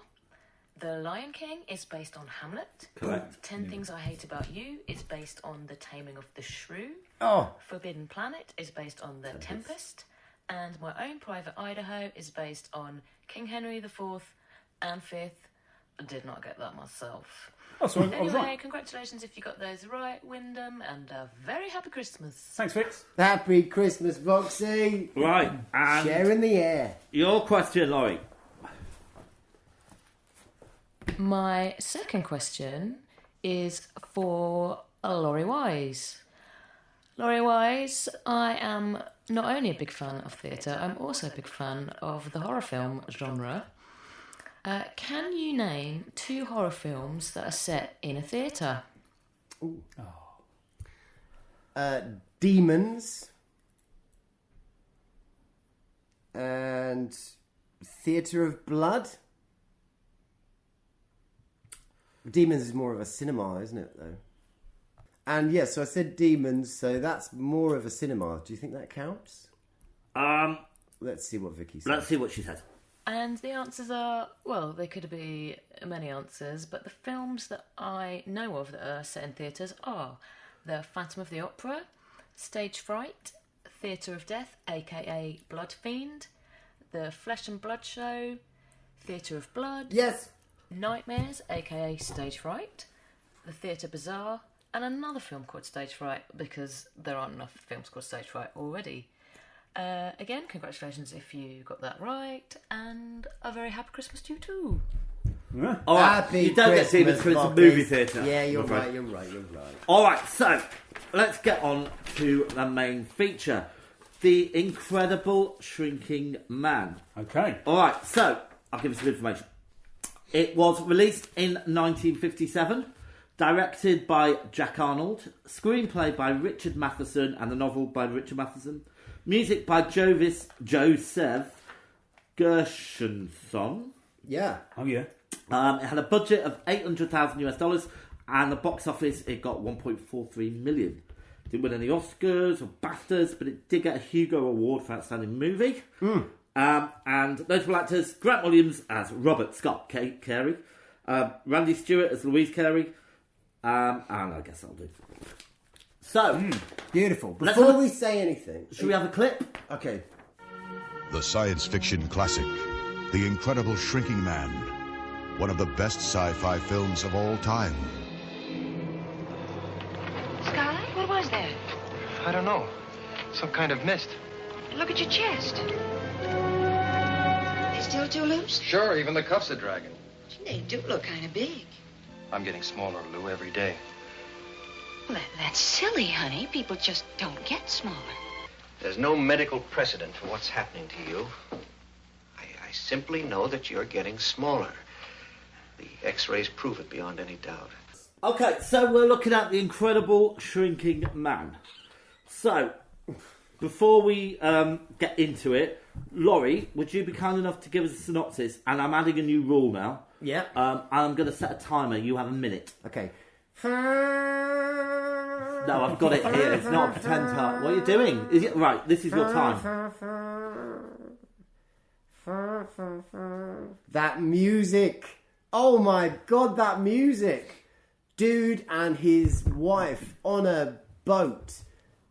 The Lion King is based on Hamlet. Correct. 10 Things I Hate About You is based on The Taming of the Shrew. Oh, Forbidden Planet is based on The Tempest. And My Own Private Idaho is based on King Henry IV and V. I did not get that myself. Oh, so I was Anyway, right. congratulations if you got those right, Wyndham, and a very happy Christmas. Thanks, Fitz. happy Christmas, Voxy. Right. And Sharing the air. your question, Laurie. My second question is for Laurie Wise. Laurie Wise, I am not only a big fan of theatre, I'm also a big fan of the horror film genre. Can you name 2 horror films that are set in a theatre? Demons. And Theatre of Blood. Demons is more of a cinema, isn't it, though? And yes, so I said Demons, so that's more of a cinema. Do you think that counts? Let's see what Vicky says. Let's see what she says. And the answers are, well, there could be many answers, but the films that I know of that are set in theatres are The Phantom of the Opera, Stage Fright, Theatre of Death, aka Blood Fiend, The Flesh and Blood Show, Theatre of Blood, Yes! Nightmares, aka Stage Fright, The Theatre Bazaar, and another film called Stage Fright, because there aren't enough films called Stage Fright already. Again, congratulations if you got that right, and a very happy Christmas to you too. All right. Happy You don't get Demons because it's a movie theatre. Yeah, you're I'm afraid. right, you're right. All right, so let's get on to the main feature. The Incredible Shrinking Man. Okay. All right, so I'll give you some information. It was released in 1957, directed by Jack Arnold, screenplay by Richard Matheson and the novel by Richard Matheson, music by Joseph Gershenson. Yeah. Oh, yeah. It had a budget of $800,000 US, and the box office it got 1.43 million. Didn't win any Oscars or BAFTAs, but it did get a Hugo Award for Outstanding Movie. And notable actors, Grant Williams as Robert Scott Carey, Randy Stewart as Louise Carey, and I guess that'll do. So, beautiful. Before we say anything, should we have a clip? Okay. The science fiction classic, The Incredible Shrinking Man, one of the best sci-fi films of all time. Sky, what was that? I don't know. Some kind of mist. Look at your chest. They still too loose? Sure, even the cuffs are dragging. Gee, they do look kind of big. I'm getting smaller, Lou, every day. Well, that's silly, honey. People just don't get smaller. There's no medical precedent for what's happening to you. I simply know that you're getting smaller. The x-rays prove it beyond any doubt. Okay, so we're looking at The Incredible Shrinking Man. So, before we get into it, Laurie, would you be kind enough to give us a synopsis? And I'm adding a new rule now. Yeah. I'm going to set a timer. You have a minute. Okay. No, I've got it here. It's not a pretend time. What are you doing? Is it right? This is your time. That music. Oh my God, that music. Dude and his wife on a boat.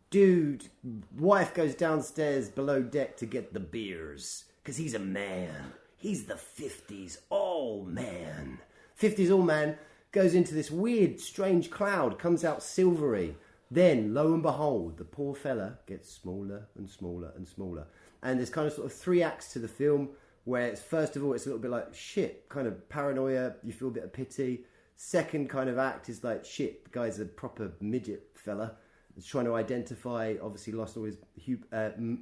Dude, wife goes downstairs below deck to get the beers. Because he's a man. He's the 50s old man. 50s old man goes into this weird, strange cloud, comes out silvery. Then, lo and behold, the poor fella gets smaller and smaller and smaller. And there's kind of sort of 3 acts to the film where it's, first of all, it's a little bit like, shit, kind of paranoia, you feel a bit of pity. Second kind of act is like, shit, the guy's a proper midget fella. He's trying to identify, obviously lost all his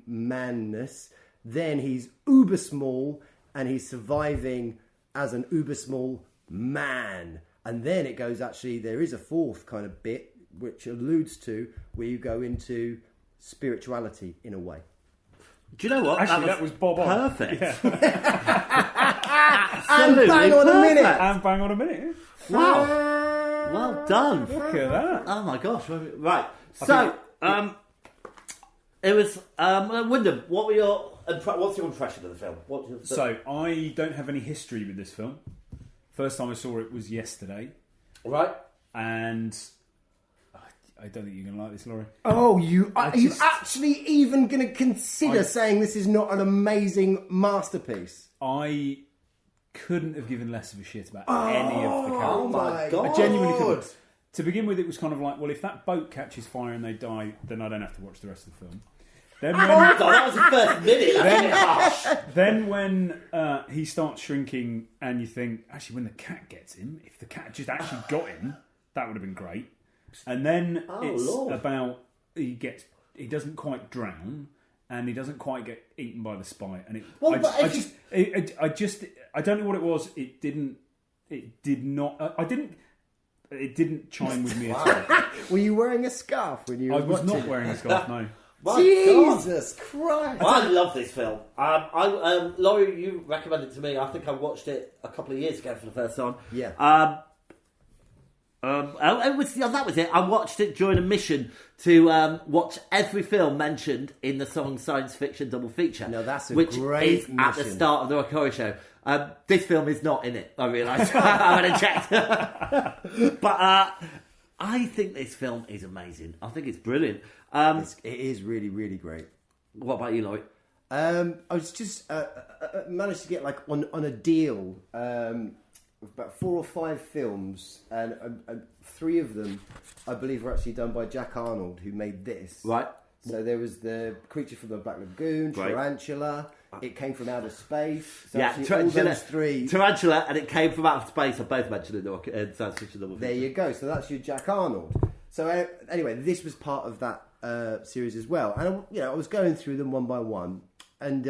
manness. Then he's uber small and he's surviving as an uber small man. And then it goes, actually, there is a 4th kind of bit which alludes to where you go into spirituality in a way. Do you know what? Actually, that was bob on. Perfect. Yeah. And bang on a minute. And bang on a minute. Wow. Well done. Look at that. Oh my gosh. Right. So, it was Wyndham. What's your impression of the film? So I don't have any history with this film. First time I saw it was yesterday. Right. And I don't think you're going to like this, Laurie. Oh, you actually even going to consider saying this is not an amazing masterpiece? I couldn't have given less of a shit about any of the characters. Oh my God. I genuinely couldn't. To begin with, it was kind of like, well, if that boat catches fire and they die, then I don't have to watch the rest of the film. Then when, God, that was the first minute. then when he starts shrinking and you think, actually, when the cat gets him, if the cat just actually got him, that would have been great. And then about he doesn't quite drown and he doesn't quite get eaten by the spy. And I don't know what it was. It didn't chime with me at all. Were you wearing a scarf when you were I was watching not wearing a scarf, no. Jesus Christ! I love this film. Laurie, you recommended it to me. I think I watched it a couple of years ago for the first time. Yeah. That was it. I watched it during a mission to watch every film mentioned in the song Science Fiction Double Feature. No, that's a which great is mission. At the start of the Rock Horror Show. This film is not in it, I realised. I went and checked. But I think this film is amazing. I think it's brilliant. It is really, really great. What about you, Laurie? I was just managed to get like on a deal with about 4 or 5 films, and 3 of them, I believe, were actually done by Jack Arnold, who made this. Right. So there was the Creature from the Black Lagoon, Tarantula. It Came from Outer Space. So yeah, Tarantula, all those 3. Tarantula and It Came from Outer Space are both mentioned in Science Fiction Double Feature. There you go. So that's your Jack Arnold. So anyway, this was part of that series as well. And I was going through them one by one, and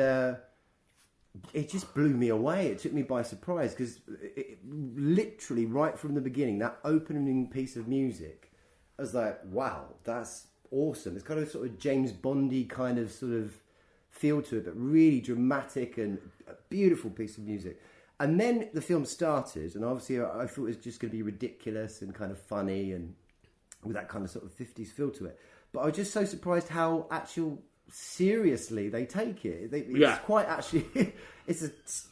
it just blew me away. It took me by surprise because literally right from the beginning, that opening piece of music, I was like, wow, that's awesome. It's kind of sort of James Bondy kind of sort of feel to it, but really dramatic and a beautiful piece of music. And then the film started, and obviously I thought it was just going to be ridiculous and kind of funny and with that kind of sort of 50s feel to it. but I was just so surprised how seriously they take it. It's quite actually, it's a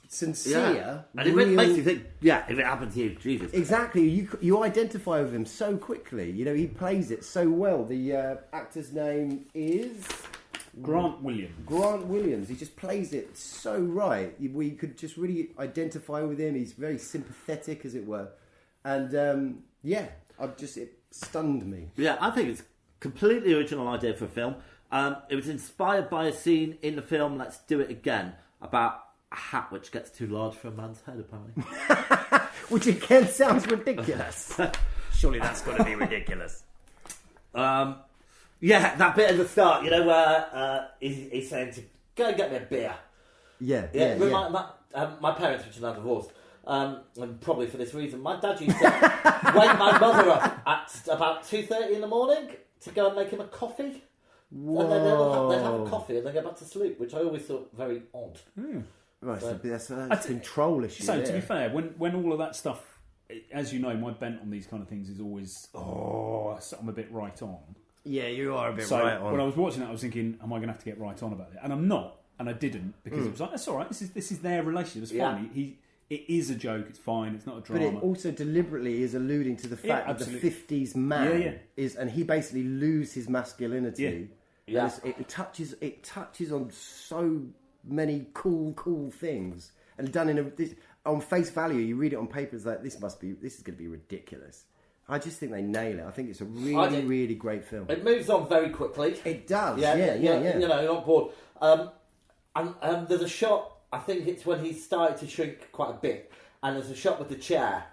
sincere. And it makes you think, if it happened to you, Jesus. Exactly, you identify with him so quickly. You know, he plays it so well. The actor's name is Grant Williams. Grant Williams. He just plays it so right. We could just really identify with him. He's very sympathetic, as it were. And it stunned me. Yeah, I think it's a completely original idea for a film. It was inspired by a scene in the film Let's Do It Again about a hat which gets too large for a man's head, apparently. Which again sounds ridiculous. Surely that's got to be ridiculous. That bit at the start, where he's saying to go and get me a beer. My parents, which are now divorced, and probably for this reason, my dad used to wake my mother up at about 2:30 in the morning to go and make him a coffee. Whoa. And then they'd have a coffee and then go back to sleep, which I always thought very odd. Right, so that's control issue. So, to be fair, when all of that stuff, as you know, my bent on these kind of things is always, I'm a bit right on. Yeah, you are a bit so right on. When I was watching it, I was thinking, am I going to have to get right on about it? And I'm not, and I didn't, because it was like, that's all right, this is their relationship, it's fine. It is a joke, it's fine, it's not a drama. But it also deliberately is alluding to the fact that the 50s man is, and he basically loses his masculinity. Yeah. It touches on so many cool things, and done on face value. You read it on paper, it's like this is going to be ridiculous. I just think they nail it. I think it's a really great film. It moves on very quickly. It does. Yeah. You're not bored. And there's a shot. I think it's when he started to shrink quite a bit, and there's a shot with the chair.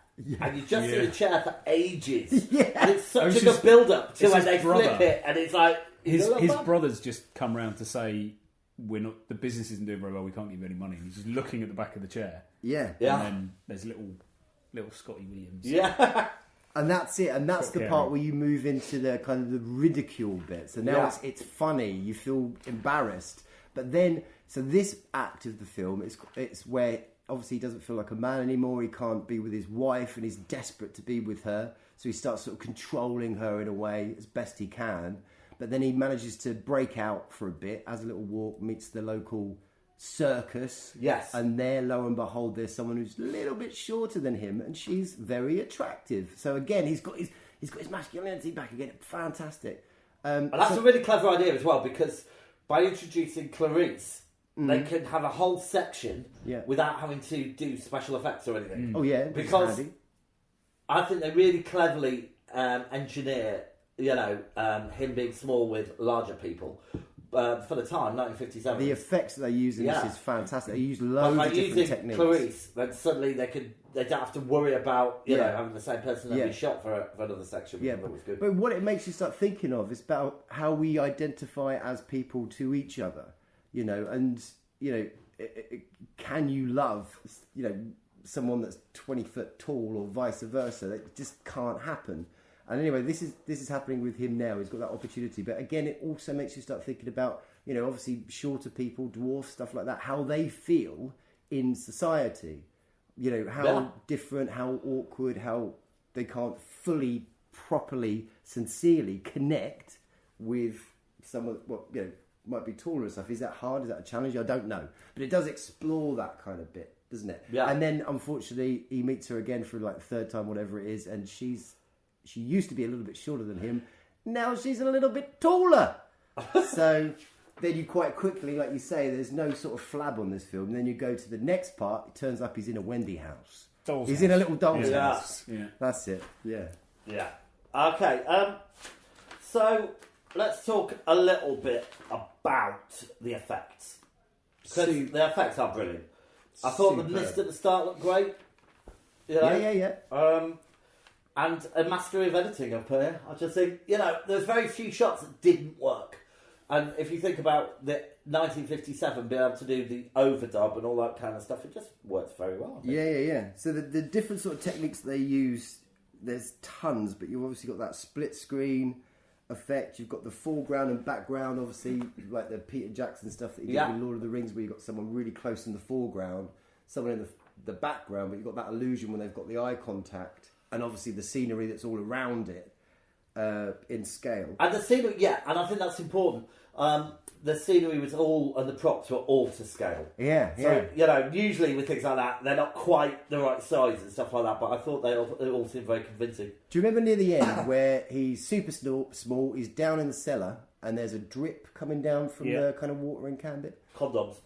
And you just see the chair for ages. And it's such a good build-up to when they flip it, and it's like his brothers just come round to say the business isn't doing very well, we can't give you any money. And he's just looking at the back of the chair. Yeah. And then there's little Scotty Williams. Yeah. And that's it, and that's the part where you move into the kind of the ridicule bit. So now it's funny, you feel embarrassed, but then this act of the film it's where obviously he doesn't feel like a man anymore. He can't be with his wife, and he's desperate to be with her. So he starts sort of controlling her in a way as best he can. But then he manages to break out for a bit, has a little walk, meets the local circus. Yes. And there, lo and behold, there's someone who's a little bit shorter than him, and she's very attractive. So again, he's got his masculinity back again. Fantastic. And that's a really clever idea as well, because by introducing Clarice, they can have a whole section without having to do special effects or anything. Oh yeah, because I think they really cleverly engineer, him being small with larger people. For the time, 1957. The effects that they use in this is fantastic. They use loads of different techniques. Clarice, then suddenly they don't have to worry about having the same person every shot for another section. Yeah, but what it makes you start thinking of is about how we identify as people to each other. Can you love someone that's 20 foot tall or vice versa? That just can't happen. And anyway, this is happening with him now. He's got that opportunity. But again, it also makes you start thinking about, obviously shorter people, dwarfs, stuff like that, how they feel in society. How different, how awkward, how they can't fully, properly, sincerely connect with someone, might be taller and stuff. Is that hard? Is that a challenge? I don't know. But it does explore that kind of bit, doesn't it? Yeah. And then, unfortunately, he meets her again for like the third time, whatever it is, and she used to be a little bit shorter than him. Now she's a little bit taller. So then you quite quickly, like you say, there's no sort of flab on this film. And then you go to the next part. It turns up he's in a Wendy house. He's in a little doll's house. Yeah. That's it. Yeah. Yeah. Okay. So let's talk a little bit about the effects. Because the effects are brilliant. I thought the mist at the start looked great. Yeah. And a mastery of editing up here. I just think, there's very few shots that didn't work. And if you think about the 1957 being able to do the overdub and all that kind of stuff, it just works very well. Yeah. So the different sort of techniques they use, there's tons, but you've obviously got that split screen effect. You've got the foreground and background, obviously, like the Peter Jackson stuff that he did with Lord of the Rings, where you've got someone really close in the foreground, someone in the background, but you've got that illusion when they've got the eye contact. And obviously the scenery that's all around it. in scale. And the scenery, and I think that's important. The scenery was all, and the props were all to scale. Yeah, So, usually with things like that, they're not quite the right size and stuff like that, but I thought they all seemed very convincing. Do you remember near the end where he's super small, he's down in the cellar, and there's a drip coming down from the kind of watering can bit? Condoms.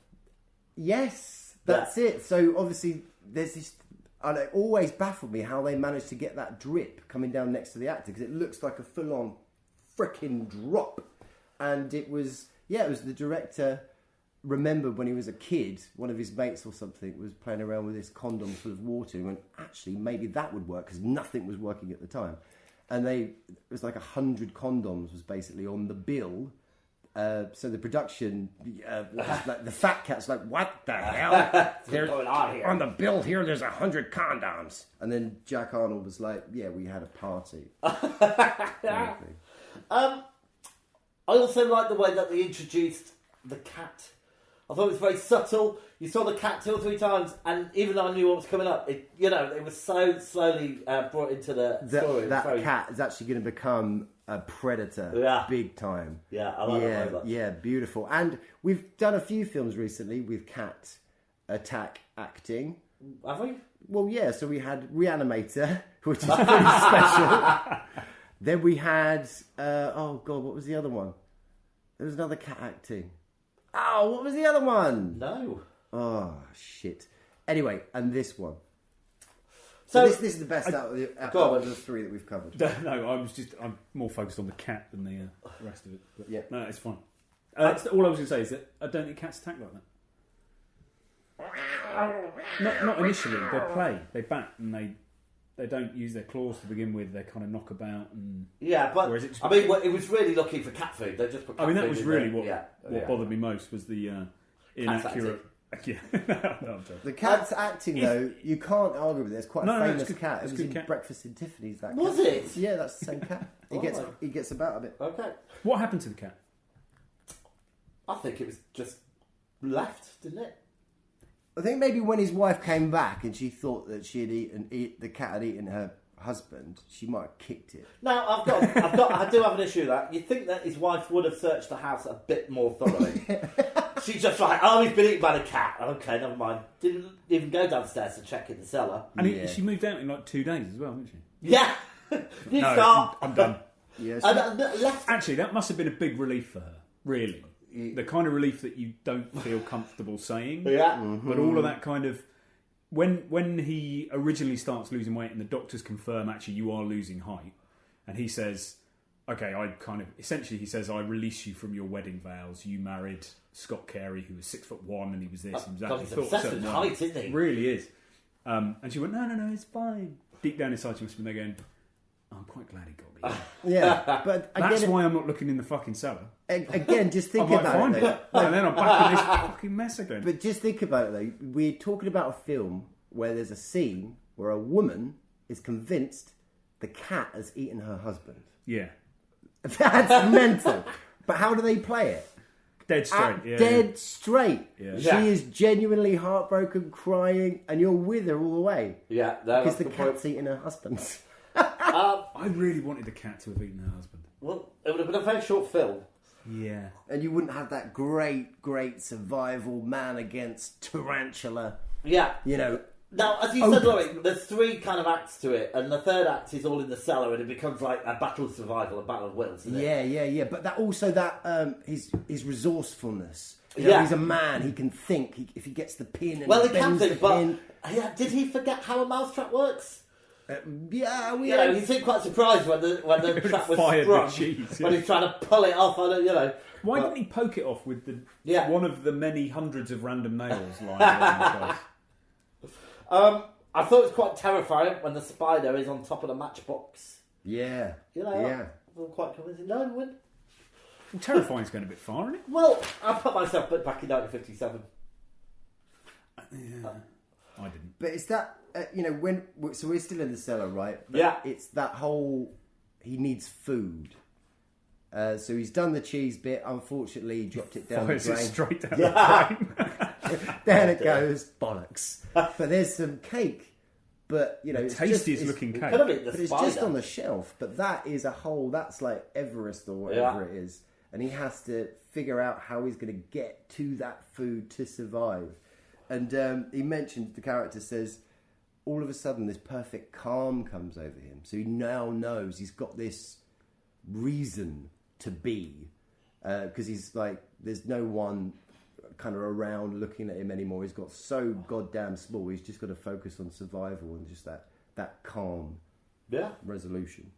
Yes, that's it. So obviously there's this, and it always baffled me how they managed to get that drip coming down next to the actor, because it looks like a full-on frickin' drop. And it was the director remembered when he was a kid, one of his mates or something was playing around with this condom full of water and went, actually, maybe that would work, because nothing was working at the time. And it was like 100 condoms was basically on the bill. So the production, like, the fat cat's like, what the hell? There's going on here? On the bill here, there's 100 condoms. And then Jack Arnold was like, yeah, we had a party. I also like the way that they introduced the cat. I thought it was very subtle. You saw the cat 2 or 3 times, and even though I knew what was coming up, it was so slowly brought into the story. That cat is actually going to become a predator, big time. Yeah, I like that very much. Yeah, beautiful. And we've done a few films recently with cat attack acting. Have we? Well, yeah. So we had Reanimator, which is pretty special. Then we had, what was the other one? There was another cat acting. Oh, what was the other one? No. Oh, shit. Anyway, and this one. So this is the best out of the 3 that we've covered. No, I'm more focused on the cat than the rest of it. But yeah, no, it's fine. All I was going to say is that I don't think cats attack like that. Not initially. They play, they bat, and they don't use their claws to begin with. They kind of knock about and but it was really looking for cat food. They just put cat food that was really there. what bothered me most was the inaccurate. Yeah. The cat's acting though, you can't argue with it. It's quite a famous cat. It was in cat. Breakfast in Tiffany's. That was cat. it? Yeah, that's the same cat. He gets about a bit. Okay. What happened to the cat? I think it was just left, didn't it? I think maybe when his wife came back and she thought that the cat had eaten her husband, she might have kicked it. Now I do have an issue with that. You'd think that his wife would have searched the house a bit more thoroughly. She's just like, he's been eaten by the cat. Okay, never mind. Didn't even go downstairs to check in the cellar. And she moved out in like 2 days as well, didn't she? Yeah. I'm done. Yeah, actually, that must have been a big relief for her, really. The kind of relief that you don't feel comfortable saying. Yeah. Mm-hmm. But all of that kind of... When he originally starts losing weight and the doctors confirm, actually, you are losing height, and he says, okay, essentially he says, I release you from your wedding vows. You married Scott Carey, who was 6'1", and he was this. He was that. He's obsessed with height, isn't he? Really is. And she went, no, it's fine. Deep down inside, she must have been there going, I'm quite glad he got me. Yeah, but that's why I'm not looking in the fucking cellar. Again, just think about it. And then I'm back in this fucking mess again. But just think about it though. We're talking about a film where there's a scene where a woman is convinced the cat has eaten her husband. Yeah, that's mental. But how do they play it? Dead straight. Dead straight. Yeah. She is genuinely heartbroken, crying, and you're with her all the way. Yeah, because the cat's eating her husband. I really wanted the cat to have eaten her husband. Well, it would have been a very short film. Yeah. And you wouldn't have that great survival man against tarantula. Yeah. Now, as you said, Laurie, there's 3 kind of acts to it, and the 3rd act is all in the cellar, and it becomes like a battle of survival, a battle of wills, isn't it? Yeah. But his resourcewulness. He's a man. He can think. If he gets the pin, and he can think. But did he forget how a mousetrap works? He seemed quite surprised when the trap was sprung. Cheese, when he's trying to pull it off. Why didn't he poke it off with one of the many hundreds of random nails lying around the place? I thought it was quite terrifying when the spider is on top of the matchbox. Yeah. I'm quite convincing. No, win. Well, terrifying's going a bit far, isn't it? Well, I put myself back in 1957. Yeah, I didn't. But it's that so we're still in the cellar, right? But yeah. It's that whole he needs food. So he's done the cheese bit. Unfortunately, he dropped it down the drain. Straight down the drain. There it goes. Bollocks. But there's some cake But you know, the it's tastiest looking cake. Could have been the but it's spider. just on the shelf. But that is a whole. That's like Everest or whatever it is, and he has to figure out how he's going to get to that food to survive. And he mentioned the character says, all of a sudden, this perfect calm comes over him. So he now knows he's got this reason to be, because he's like, there's no one kind of around looking at him anymore. He's got so goddamn small. He's just got to focus on survival and just that calm resolution.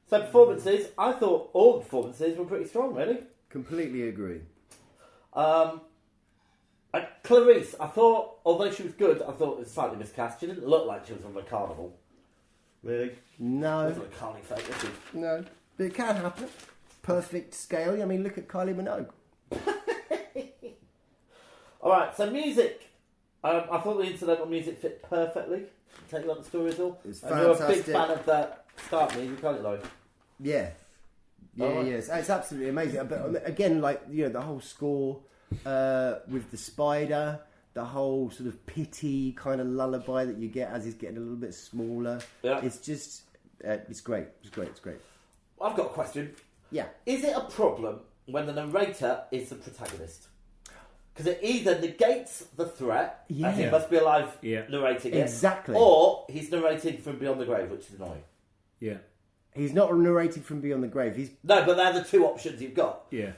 So performances, I thought all the performances were pretty strong, really. Completely agree. Clarice, I thought, although she was good, I thought it was slightly miscast. She didn't look like she was on the carnival. Really? No. Wasn't a carny fake, was she? No. But it can happen. Perfect scale. I mean, look at Kylie Minogue. Alright, so music. I thought the incidental music fit perfectly. Take you on the story as well. It's and you're a big fantastic. fan of that start music, aren't you, Lloyd? Yeah. It's absolutely amazing. But again, like, you know, the whole score with the spider, the whole sort of pity kind of lullaby that you get as he's getting a little bit smaller. Yeah. It's just, it's great. It's great. I've got a question. Yeah. Is it a problem when the narrator is the protagonist? Because it either negates the threat, as he must be alive narrating it, exactly, or he's narrating from beyond the grave, which is annoying. Yeah. He's not narrating from beyond the grave. No, but they're the two options you've got. Yeah.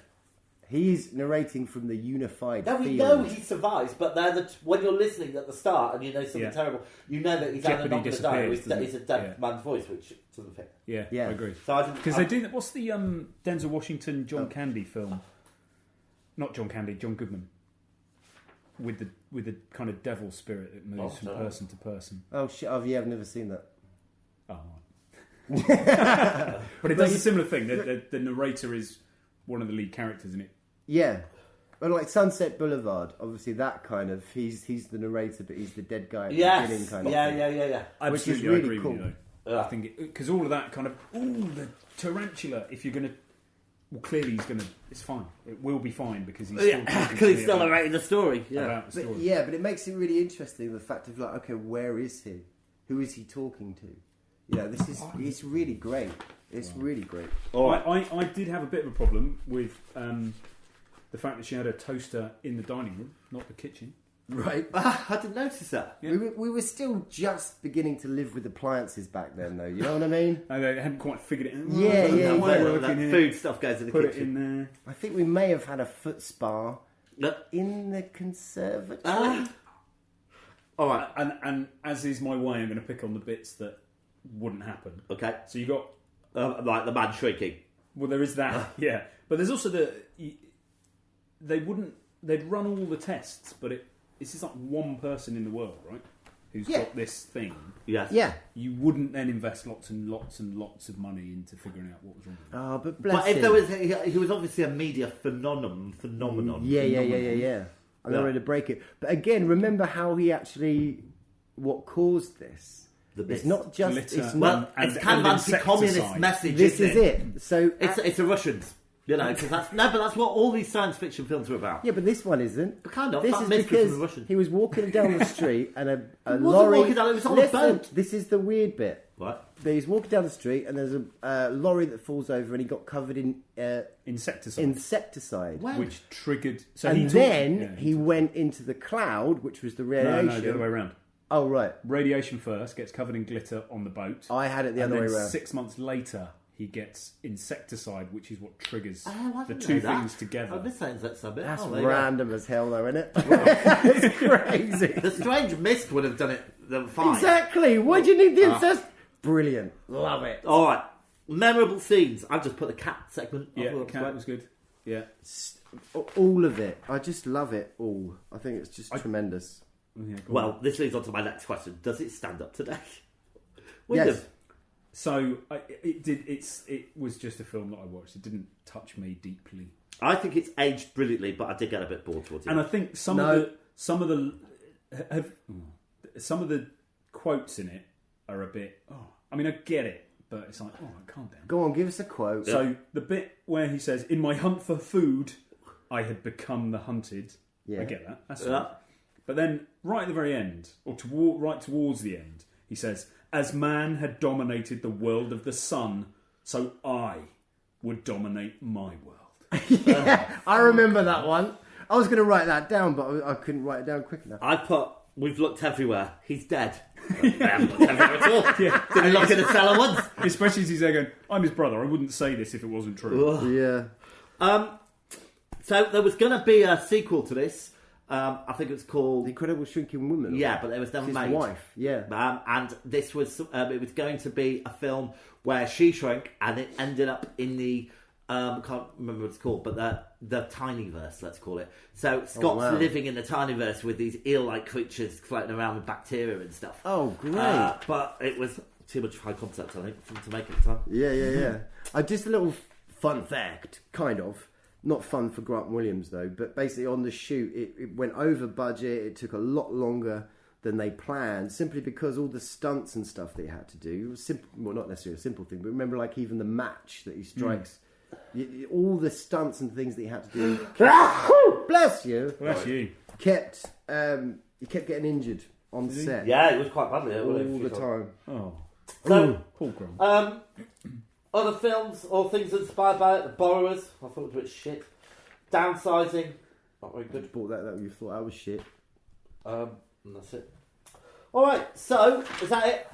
He's narrating from the unified Now, we field. know he survives, but they're when you're listening at the start and you know something terrible, you know that he's either not going to die or he's a dead man's voice, which doesn't fit. Yeah, I agree. So I didn't... Because they do... What's the Denzel Washington, John Candy film? Not John Candy, John Goodman. With the kind of devil spirit that moves from person to person. Oh shit! I've never seen that. Oh, right. But it does a similar thing. The narrator is one of the lead characters in it. Yeah, but like Sunset Boulevard, obviously that kind of he's the narrator, but he's the dead guy at the beginning kind of thing. Yeah. Which is Absolutely, really I agree cool. with you though. I think because all of that kind of the tarantula. If you're going to, well, clearly he's going to. It's fine. It will be fine because he's still because he's still narrating the story. About the story. But it makes it really interesting the fact of like, okay, where is he? Who is he talking to? You know, it's really great. It's really great. I did have a bit of a problem with the fact that she had a toaster in the dining room, not the kitchen. Right. I didn't notice that. Yeah. We were still just beginning to live with appliances back then, though. You know what I mean? And they hadn't quite figured it out. That food stuff goes in the Put kitchen. it in there. I think we may have had a foot spa in the conservatory. All right. And as is my way, I'm going to pick on the bits that wouldn't happen. Okay. So you got... like the man shrieking. Well, there is that, yeah. But there's also they'd run all the tests, but it's just like one person in the world, right? Who's got this thing. Yes. Yeah. You wouldn't then invest lots and lots and lots of money into figuring out what was wrong with it. Oh, but bless But if him. there was, he was obviously a media phenomenon. Yeah. I'm not ready to break it. But again, remember how he actually... What caused this? It's not just... Glitter. It's kind of anti-communist message. This is it. So it's the Russians. You know, because that's what all these science fiction films are about. Yeah, but this one isn't. But kind of. This that is mystery from the because Russians. he was walking down the street and a He wasn't lorry... walking down, it was on a boat. This is the weird bit. What? He's walking down the street and there's a lorry that falls over and he got covered in... Insecticide. Wow. Which triggered... So he went into the cloud, which was the radiation. No, the other way around. Oh, right. Radiation first, gets covered in glitter on the boat. I had it the other way around. 6 months later, he gets insecticide, which is what triggers I the didn't two know that. things together. I missed that insecticide bit. That's there you random as hell, though, isn't it? It's crazy. go. The strange mist would have done it fine. Exactly. Why do you need the incest? Brilliant. Love it. All right. Memorable scenes. I've just put the cat segment. Yeah, the cat was good. Yeah. All of it. I just love it all. I think it's just tremendous. Yeah, well, this leads on to my next question. Does it stand up today? Yes. So it was just a film that I watched. It didn't touch me deeply. I think it's aged brilliantly, but I did get a bit bored towards it. And I think some of the quotes in it are a bit. Oh, I mean, I get it, but it's like, oh, calm down. Go on, give us a quote. So the bit where he says, "In my hunt for food, I had become the hunted." Yeah. I get that. That's right. But then, right at the very end, or right towards the end, he He says, "As man had dominated the world of the sun, so I would dominate my world." Yeah, I remember that one. I was going to write that down, but I couldn't write it down quick enough. I put, "We've looked everywhere. He's dead." I haven't looked everywhere at all. Yeah. Didn't look in the cellar once. Especially as he's there going, "I'm his brother. I wouldn't say this if it wasn't true." Ugh. Yeah. So there was going to be a sequel to this. I think it was called The Incredible Shrinking Woman. Yeah, but there was never His made. wife. Yeah. And this was it was going to be a film where she shrank, and it ended up in the can't remember what it's called, but the Tinyverse, let's call it. So Scott's living in the Tinyverse with these eel-like creatures floating around with bacteria and stuff. Oh, great! But it was too much high concept, I think, to make it time. Yeah. Just a little fun fact, kind of. Not fun for Grant Williams, though, but basically on the shoot, it went over budget. It took a lot longer than they planned, simply because all the stunts and stuff they had to do was simple. Well, not necessarily a simple thing, but remember, like, even the match that he strikes, all the stunts and things that he had to do. Bless you. Bless you. He kept getting injured on set. Yeah, it was quite badly. All the time. Oh. So, Paul Grant. Other films or things inspired by it: The Borrowers. I thought it was a bit shit. Downsizing. Not very good. Bought that you thought I was shit. And that's it. All right. So is that it?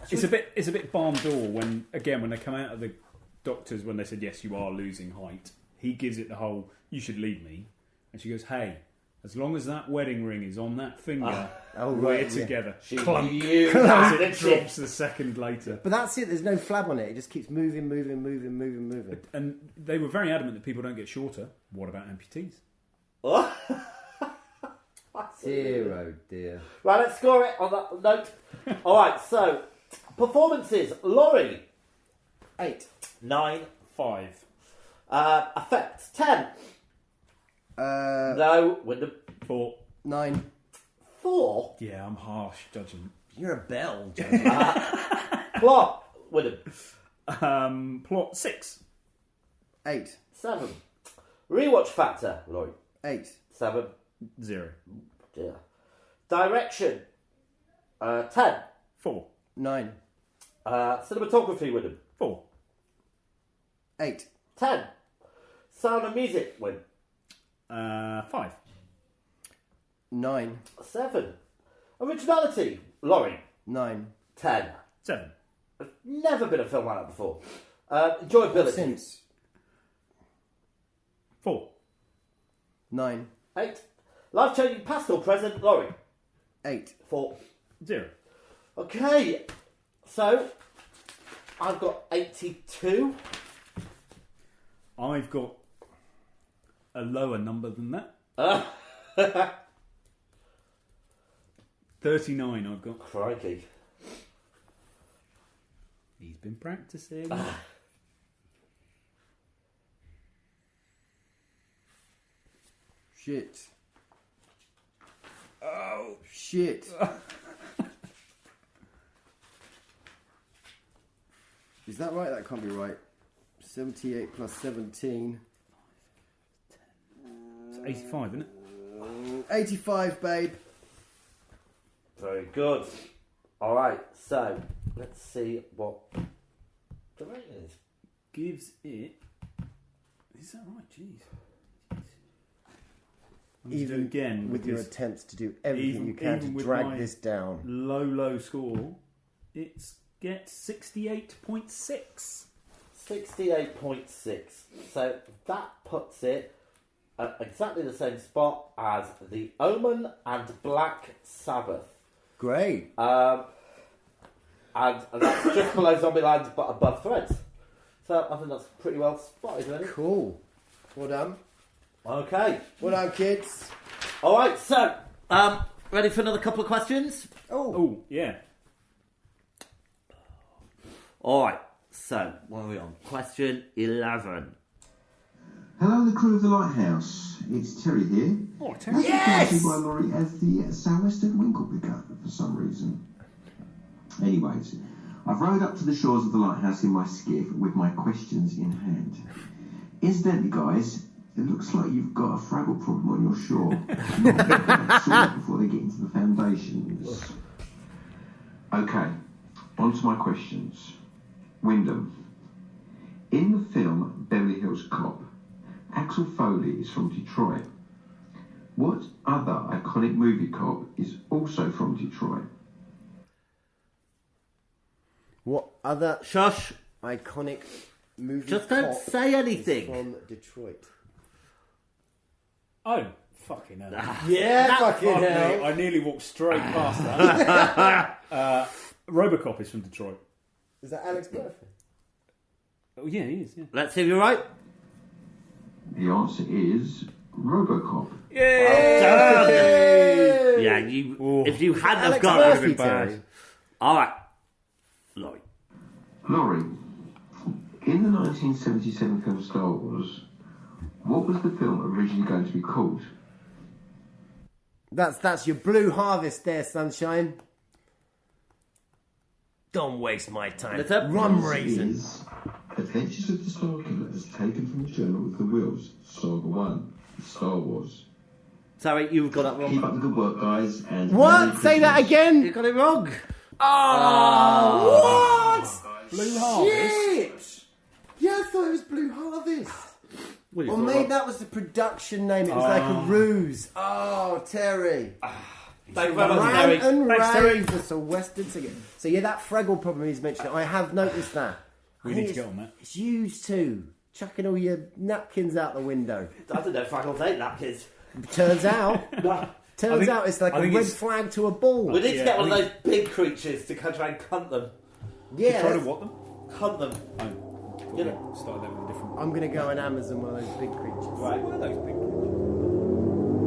It's a bit barn door when they come out of the doctors when they said, "Yes, you are losing height." He gives it the whole, "You should leave me," and she goes, "Hey, as long as that wedding ring is on that finger, we're together." She Clunk. knew As that, it drops a second later. But that's it. There's no flab on it. It just keeps moving. And they were very adamant that people don't get shorter. What about amputees? Dear, oh dear. Right, let's score it on that note. All right. So performances: Laurie, 8. 9. 5. Effects: 10. No. Wyndham: 4. 9. 4. Yeah, I'm harsh judging. You're a bell. Plot: Wyndham: Plot: 6. 8. 7. Rewatch factor: Laurie: 8. 7. 0. Dear. Direction: 10. 4. 9. Cinematography: Wyndham: 4. 8. 10. Sound and music: Wyndham: 5. 9. 7. Originality: Laurie: 9. 10. 7. Never been a film like that before. Enjoyability: Since 4. 9. 8. Life-changing past or present: Laurie: 8. 4. 0. Okay, so I've got 82. I've got a lower number than that. 39 I've got. Crikey. He's been practicing. Shit. Oh, shit. Is that right? That can't be right. 78 plus 17. It's 85, isn't it? 85, babe. Very good. All right, so let's see what the rating is. Gives it... Is that right? Jeez. Even again with your attempts to do everything you can to drag this down. Low score, it gets 68.6. 68.6. So that puts it at exactly the same spot as The Omen and Black Sabbath. Great. And that's just below Zombieland but above Threads. So I think that's pretty well spotted, really. Cool. Well done. Okay. Well done, kids. All right, so ready for another couple of questions? Oh, yeah. All right, so what are we on? Question 11. Hello, the crew of the Lighthouse. It's Terry here. Oh, Terry. Yes! By Laurie as the southwestern winklepicker for some reason. Anyways, I've rowed up to the shores of the lighthouse in my skiff with my questions in hand. Incidentally, guys, it looks like you've got a Fraggle problem on your shore. Sort before they get into the foundations. Okay, On to my questions. Wyndham. In the film Beverly Hills Cop, Axel Foley is from Detroit. What other iconic movie cop is also from Detroit? What other Shush. iconic movie Just don't cop say anything. is from Detroit? Oh, fucking hell. Yeah, fucking Fuck me, hell. I nearly walked straight past that. Robocop is from Detroit. Is that Alex Murphy? Oh, yeah, he is, yeah. Let's see if you're right. The answer is RoboCop. Yay! Yeah, you. Ooh. If you hadn't have Alex got Murphy, it, Terry. all right, Laurie. Laurie, in the 1977 film Star Wars, what was the film originally going to be called? That's your Blue Harvest there, sunshine. Don't waste my time. Let's up. Rum The answer raisin. is Adventures of the Star Killers, taken from the Journal of the Wheels, Saga 1, Star Wars. Sorry, you've got that wrong. Keep up the good work, guys, and What? Merry Say that Christmas. again. You got it wrong. Oh, what? Blue Harvest? Shit! Yeah, I thought it was Blue Harvest. Well, you Or thought maybe wrong. that was the production name. It was like a ruse. Oh, Terry. Thank you very much, Rant Terry. and Thanks, Terry. rave for Sir Western Ticket. So yeah, that Fraggle problem he's mentioned, I have noticed that. We I need think to get on that. It's used to. Chucking all your napkins out the window. I don't know if I can take napkins. Turns out, think- it's like I a think red it's- flag to a ball. We need to Yeah, get one I of those big creatures to try and cunt them. Yeah, Try to that's- what them? Cunt them. Oh, You know. started that with a different... I'm going to go on Amazon, one of those big creatures. Right. What are those big creatures?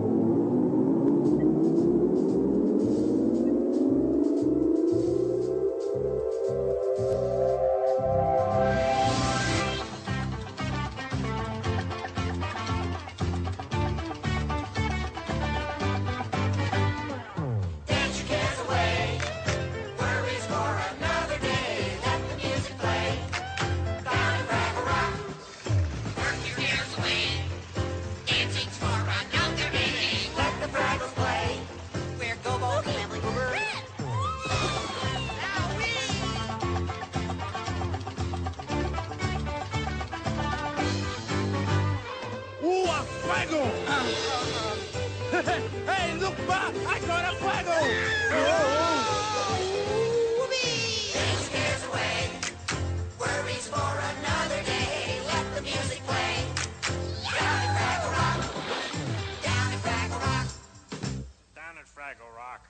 Hey, look, Ma! I got a fuego! Scares away, worries for another day. Let the music play. Down at Fraggle Rock. Down at Fraggle Rock. Down at Fraggle Rock.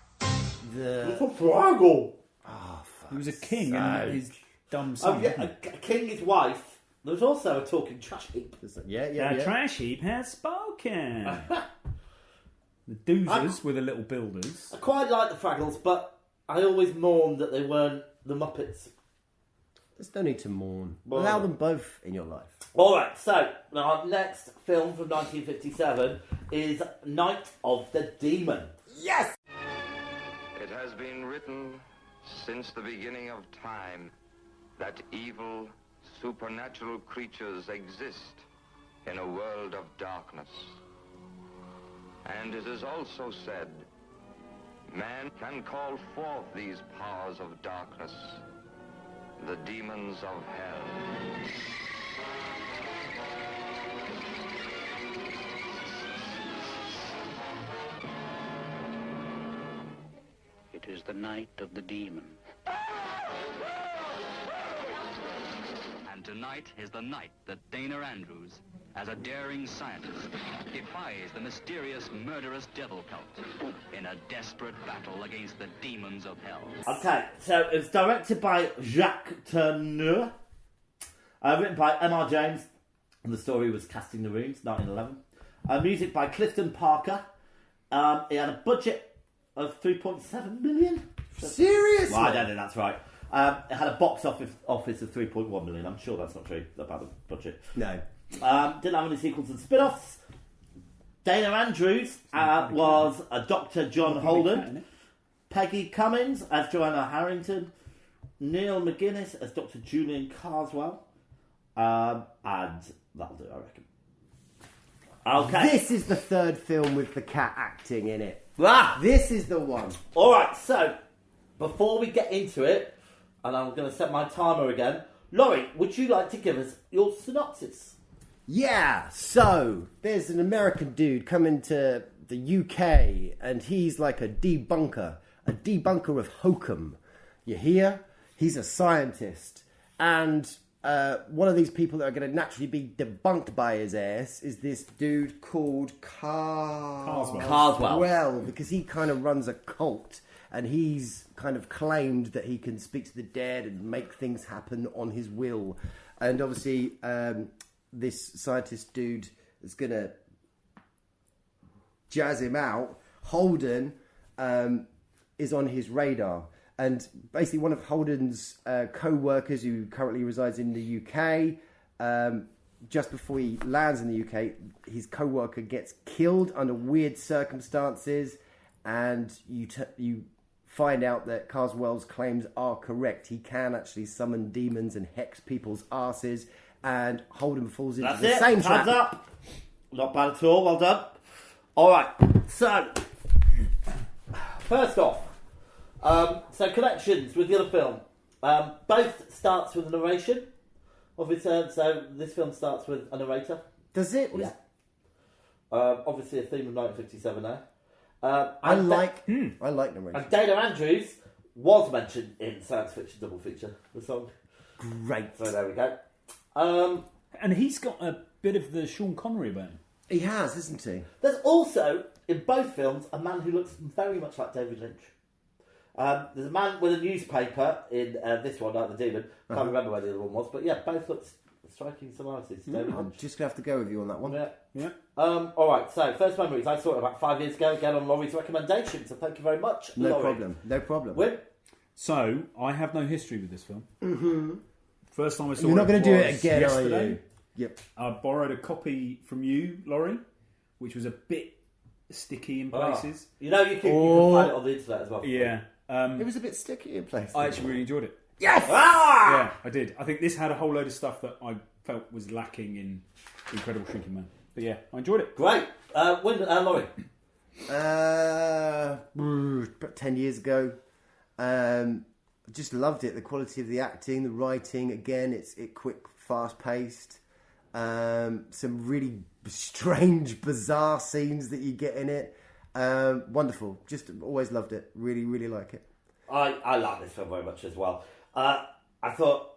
The... Fraggle. He was a king and his dumb Oh son. yeah, a king, his wife. There was also a talking trash heap. Yeah. The trash heap has spoken. The doozers were the little builders. I quite like the Fraggles, but I always mourned that they weren't the Muppets. There's no need to mourn. Well, Allow them both in your life. Alright, so our next film from 1957 is Night of the Demon. Yes! It has been written since the beginning of time that evil, supernatural creatures exist in a world of darkness. And it is also said, man can call forth these powers of darkness, the demons of hell. It is the night of the demon. And tonight is the night that Dana Andrews, as a daring scientist, defies the mysterious murderous devil cult in a desperate battle against the demons of hell. Okay, so it was directed by Jacques Tourneur, written by M.R. James, and the story was Casting the Rooms, 1911. Music by Clifton Parker. It had a budget of 3.7 million. Seriously? Well, I don't think that's right. It had a box office of 3.1 million. I'm sure that's not true about the budget. No. Didn't have any sequels and spin-offs. Dana Andrews was a Dr. John Holden. Peggy Cummins as Joanna Harrington. Neil McGuinness as Dr. Julian Carswell. And that'll do, I reckon. Okay. This is the third film with the cat acting in it. Ah! This is the one. Alright, so before we get into it, and I'm going to set my timer again. Laurie, would you like to give us your synopsis? Yeah, so there's an American dude coming to the UK, and he's like a debunker of hokum. You hear? He's a scientist, and one of these people that are going to naturally be debunked by his ass is this dude called Carswell. Well, because he kind of runs a cult, and he's kind of claimed that he can speak to the dead and make things happen on his will. And obviously, this scientist dude is going to jazz him out. Holden is on his radar. And basically one of Holden's co-workers who currently resides in the UK, just before he lands in the UK, his co-worker gets killed under weird circumstances, and you find out that Carswell's claims are correct. He can actually summon demons and hex people's asses, and Holden falls into the same trap. Time's up. Not bad at all, well done. Alright, so, first off, so connections with the other film. Both starts with a narration of return. So this film starts with a narrator. Does it? Yeah. Obviously a theme of 1957 now. I like narration. And Dana Andrews was mentioned in Science Fiction Double Feature, the song. Great. So there we go. And he's got a bit of the Sean Connery about him. He has, isn't he? There's also, in both films, a man who looks very much like David Lynch. There's a man with a newspaper in this one, like the Demon. Can't remember where the other one was, but yeah, both look striking similarities. I'm just going to have to go with you on that one. Yeah. Alright, so first memories. I saw it about 5 years ago, again on Laurie's recommendation, so thank you very much, Laurie. No problem. Win? So, I have no history with this film. Mm-hmm. First time I saw You're not going to do it again, yesterday. are you? Yep. I borrowed a copy from you, Laurie, which was a bit sticky in places. You know, you can find it on the internet as well. Yeah. It was a bit sticky in places. I actually really enjoyed it. Yes! Yeah, I did. I think this had a whole load of stuff that I felt was lacking in Incredible Shrinking Man. But yeah, I enjoyed it. Great. Laurie? About 10 years ago. I just loved it. The quality of the acting, the writing. Again, it's quick, fast-paced. Some really strange, bizarre scenes that you get in it. Wonderful. Just always loved it. Really, really like it. I like this film very much as well. I thought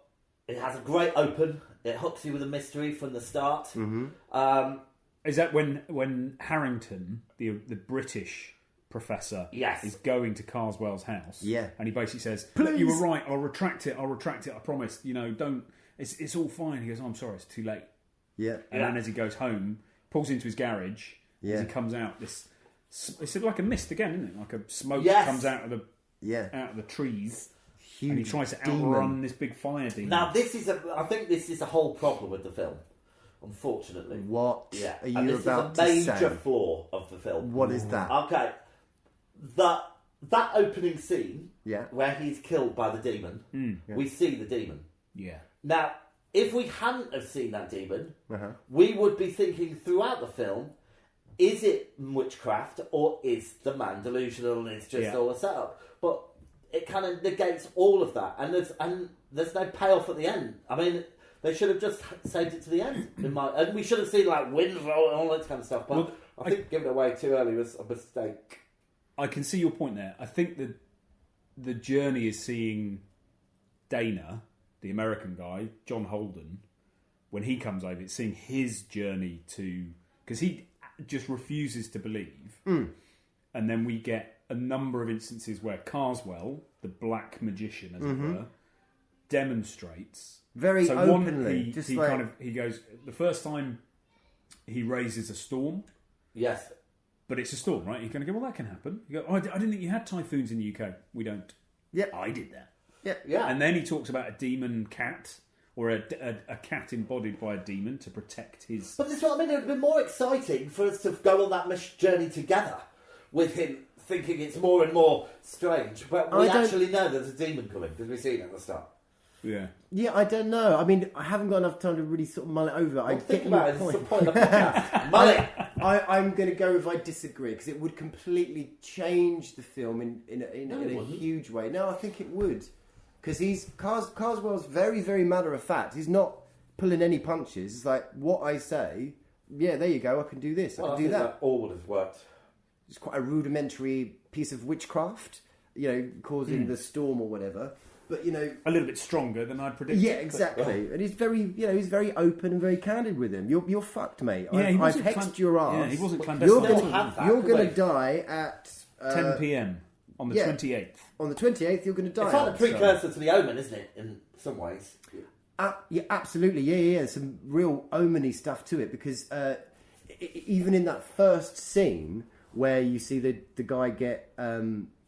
it has a great open. It hooks you with a mystery from the start. Mm-hmm. Is that when Harrington, the British professor, is going to Carswell's house? Yeah. And he basically says, Please. "You were right. I'll retract it. I promise. You know, don't. It's all fine." He goes, "Oh, I'm sorry. It's too late." Yeah. And then as he goes home, pulls into his garage. As he comes out, it's like a mist again, isn't it? Like a smoke comes out of the trees. Huge and he tries to demon. outrun this big fire demon. Now, I think this is a whole problem with the film, unfortunately. What are you about to say? This is a major say? flaw of the film. What is that? Okay. That opening scene, Yeah. where he's killed by the demon, we see the demon. Yeah. Now, if we hadn't have seen that demon, Uh-huh. we would be thinking throughout the film, is it witchcraft or is the man delusional and it's just all a setup? But it kind of negates all of that, and there's no payoff at the end. I mean, they should have just saved it to the end. And we should have seen like winds and all that kind of stuff. But I think giving it away too early was a mistake. I can see your point there. I think that the journey is seeing Dana, the American guy, John Holden, when he comes over, it's seeing his journey because he just refuses to believe. And then we get a number of instances where Carswell, the black magician, as it were, demonstrates very openly. He goes, the first time he raises a storm. Yes. But it's a storm, right? You're going to go, well, that can happen. You go, oh, I didn't think you had typhoons in the UK. We don't. Yep. I did that. Yeah. And then he talks about a demon cat, or a cat embodied by a demon to protect his... But this is what I mean. It would have been more exciting for us to go on that journey together with him thinking it's more and more strange. But we actually know there's a demon coming because we've seen it at the start. Yeah. Yeah, I don't know. I mean, I haven't got enough time to really sort of mull it over. I think get about your it. It's the point. point of the podcast. Mull it. I'm going to go if I disagree, because it would completely change the film in a huge way. No, I think it would. because Carswell's very, very matter of fact. He's not pulling any punches. It's like, what I say, yeah, there you go, I can do this, I can do that. All would have worked. It's quite a rudimentary piece of witchcraft, causing the storm or whatever. But, a little bit stronger than I'd predicted. Yeah, exactly. And he's very, he's very open and very candid with him. You're fucked, mate. Yeah, I've hexed your ass. Yeah, he wasn't clandestine. You're going to die at 10 p.m. on the 28th. On the 28th, you're going to die. It's like a precursor to the Omen, isn't it? In some ways. Yeah, absolutely. Yeah. Some real omen-y stuff to it because even in that first scene where you see the guy get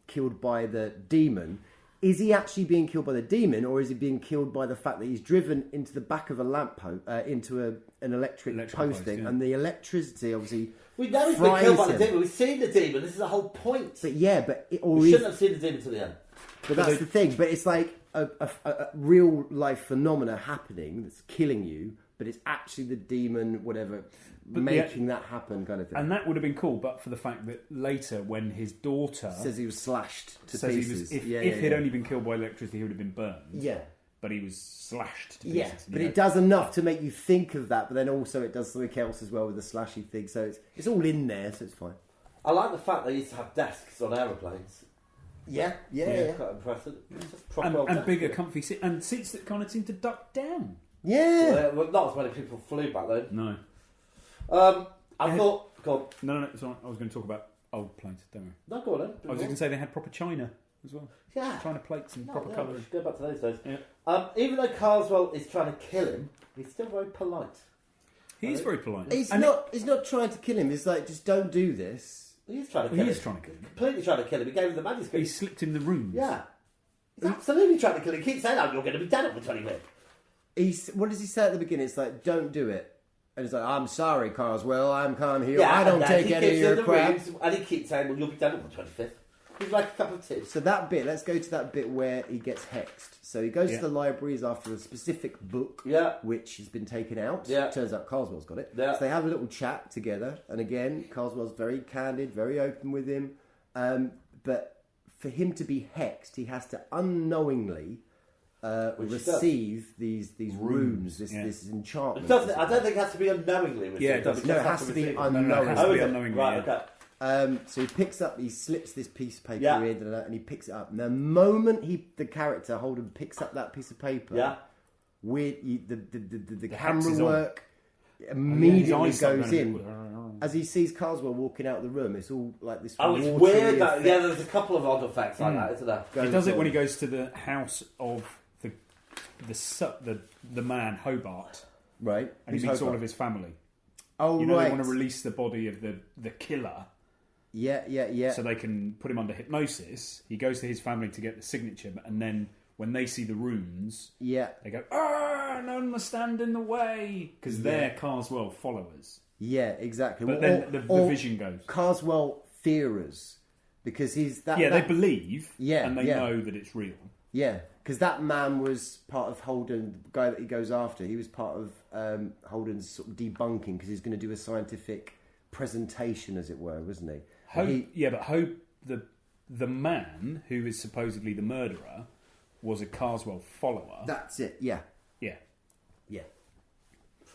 killed by the demon. Is he actually being killed by the demon, or is he being killed by the fact that he's driven into the back of a lamppost, into an electric post thing, and the electricity obviously we know he's been killed by the demon. We've seen the demon. This is the whole point. But yeah, we shouldn't have seen the demon to the end. But that's the thing. But it's like a real life phenomena happening that's killing you, but it's actually the demon, whatever. Making that happen, kind of thing, and that would have been cool, but for the fact that later, when his daughter says he was slashed to pieces, if he'd only been killed by electricity, he would have been burned. Yeah, but he was slashed to pieces. Yeah, but it does enough to make you think of that. But then also it does something else as well with the slashy thing. So it's all in there, so it's fine. I like the fact they used to have desks on aeroplanes. Yeah. Quite impressive. And bigger, comfy seats, and seats that kind of seem to duck down. Yeah, well, not as many people flew back then. No. I thought... Go on. No, it's all right. I was going to talk about old planes, don't worry. No, go on then. I was going to say they had proper china as well. Yeah. China plates and proper colouring. Go back to those days. Yeah. Even though Carswell is trying to kill him, he's still very polite. He is very polite. He's not trying to kill him. He's like, just don't do this. He's trying to kill him. Completely trying to kill him. He gave him the manuscript. He slipped in the rooms. Yeah. He's absolutely trying to kill him. He keeps saying, "Oh, you're going to be dead over 20 minutes." What does he say at the beginning? It's like, don't do it. And he's like, I'm sorry, Carswell, I can't hear. I don't take any of your crap. And he keeps saying, well, you'll be dead on the 25th. He's like a cup of tea. So that bit, let's go to that bit where he gets hexed. So he goes to the libraries after a specific book, which has been taken out. Yeah. Turns out Carswell's got it. Yeah. So they have a little chat together. And again, Carswell's very candid, very open with him. But for him to be hexed, he has to unknowingly... receive these runes, this enchantment. It doesn't. I don't think it has to be unknowingly received. Yeah, it does. No, it has to be unknowingly. Right, okay. So he slips this piece of paper in, and he picks it up. And the moment the character Holden picks up that piece of paper, the camera work immediately goes in. As he sees Carswell walking out of the room, it's all like this. Oh, it's weird. Yeah, there's a couple of odd effects like that, isn't there? He does it when he goes to the house of the man Hobart, right? And he meets all of his family. Oh, they want to release the body of the killer. Yeah. So they can put him under hypnosis. He goes to his family to get the signature, and then when they see the runes, they go, no one must stand in the way, because they're Carswell followers. Yeah, exactly. But then the vision goes. Carswell fearers, because he's that. Yeah, they believe. Yeah, and they know that it's real. Yeah, because that man was part of Holden, the guy that he goes after. He was part of Holden's sort of debunking, because he's going to do a scientific presentation, as it were, wasn't he? But the man who is supposedly the murderer was a Carswell follower. That's it. Yeah.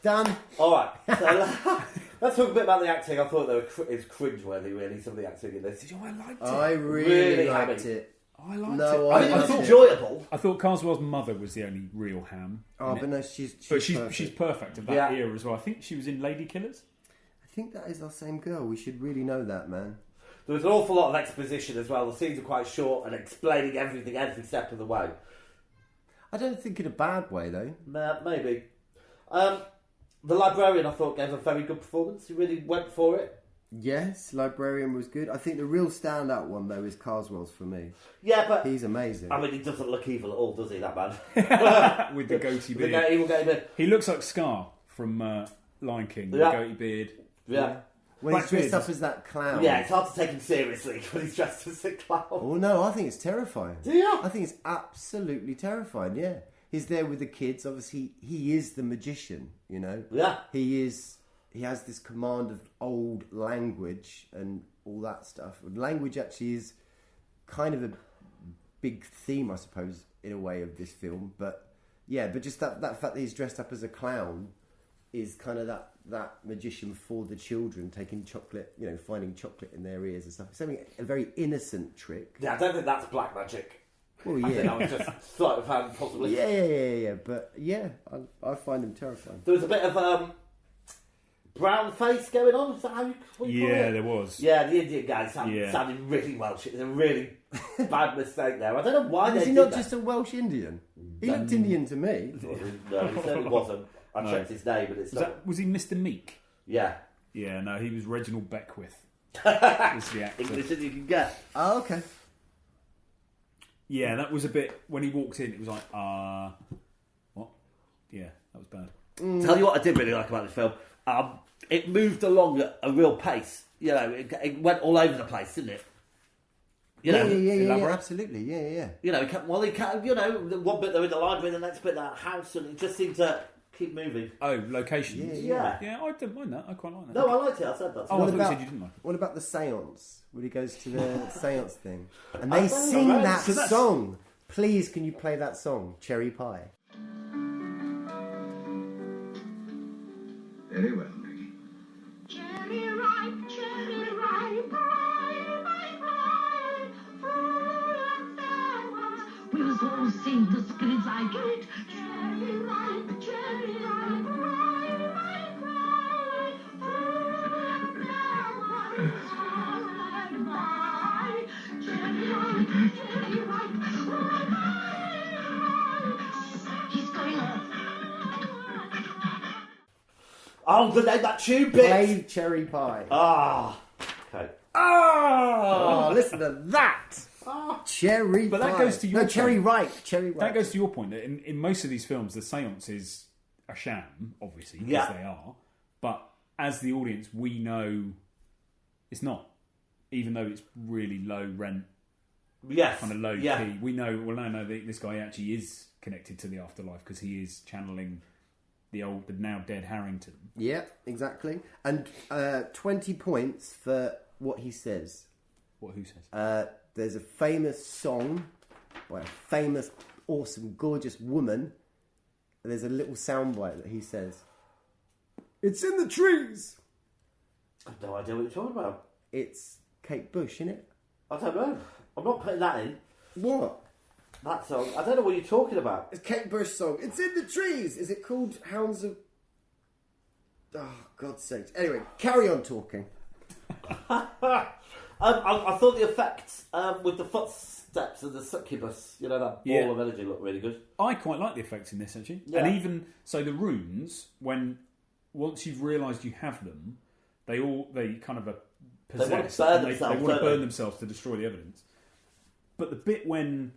Done. All right. So let's talk a bit about the acting. I thought it was cringeworthy, really, some of the acting in this. I liked it. I really liked it. I liked it. I mean, it was enjoyable. I thought Carswell's mother was the only real ham. Oh, but no, she's perfect of that era as well. I think she was in Lady Killers. I think that is our same girl. We should really know that, man. There was an awful lot of exposition as well. The scenes are quite short and explaining everything every step of the way. I don't think in a bad way, though. Maybe. The librarian, I thought, gave a very good performance. He really went for it. Yes, librarian was good. I think the real standout one, though, is Carswell's for me. Yeah, but... he's amazing. I mean, he doesn't look evil at all, does he, that man? With the goatee beard. The evil goatee beard. He looks like Scar from Lion King, with the goatee beard. Yeah. When he's dressed up as that clown. Yeah, it's hard to take him seriously when he's dressed as a clown. Oh, no, I think it's terrifying. Do you? I think it's absolutely terrifying, yeah. He's there with the kids. Obviously, he is the magician, you know? Yeah. He has this command of old language and all that stuff. Language actually is kind of a big theme, I suppose, in a way, of this film. But just that fact that he's dressed up as a clown is kind of that magician for the children, taking chocolate, finding chocolate in their ears and stuff. It's something, a very innocent trick. Yeah, I don't think that's black magic. Well, yeah. I think I was just sleight of hand, possibly. Yeah. But yeah, I find him terrifying. There was a bit of brown face going on. Is that what you call it? There was. Yeah, the Indian guy sounded really Welsh. It was a really bad mistake there. I don't know why Was they he did not that. just a Welsh Indian? He looked Indian to me. No, he certainly wasn't. I checked his name, but it's not. Was he Mr. Meek? Yeah. Yeah, no, he was Reginald Beckwith. Was the actor. English as you can get. Oh, okay. Yeah, that was a bit... When he walked in, it was like, what? Yeah, that was bad. Tell you what I did really like about this film. It moved along at a real pace. It went all over the place, didn't it? Yeah, absolutely. Yeah. It kept, one bit they're in the library, the next bit that house, and it just seemed to keep moving. Oh, locations. Yeah. Yeah, I didn't mind that. I quite like that. No, I liked it. I said that. Oh, I thought you said you didn't like it. What about the seance? When he goes to the seance thing. And they sing that song. Please, can you play that song? Cherry Pie. Very well. Cherry ripe, ripe, ripe, full of fair ones. We must all sing the spirits like it. Cherry ripe, ripe, ripe, ripe, full of fair ones. Followed by cherry ripe, ripe. He's going off. Oh, the name that tune bit. Play Cherry Pie. Okay. Oh, listen to that. Cherry But Pie. that goes to your Cherry point. Ripe. Cherry Ripe. That goes to your point that in most of these films, the seance is a sham, obviously, because they are. But as the audience, we know it's not. Even though it's really low rent, kind of low key. We know, this guy actually is connected to the afterlife because he is channeling the now dead Harrington. Yeah, exactly. And 20 points for what he says. Who says? There's a famous song by a famous, awesome, gorgeous woman. And there's a little soundbite that he says, "It's in the trees." I have no idea what you're talking about. It's Kate Bush, isn't it? I don't know. I'm not putting that in. What? That song. I don't know what you're talking about. It's Kate Bush song. It's in the trees. Is it called Hounds of... Oh, God's sake. Anyway, carry on talking. I thought the effects with the footsteps and the succubus, that ball of energy looked really good. I quite like the effects in this, actually. Yeah. And even, so the runes, once you've realised you have them, they kind of are possessed. They want to burn and themselves. They want to burn themselves to destroy the evidence. But the bit when...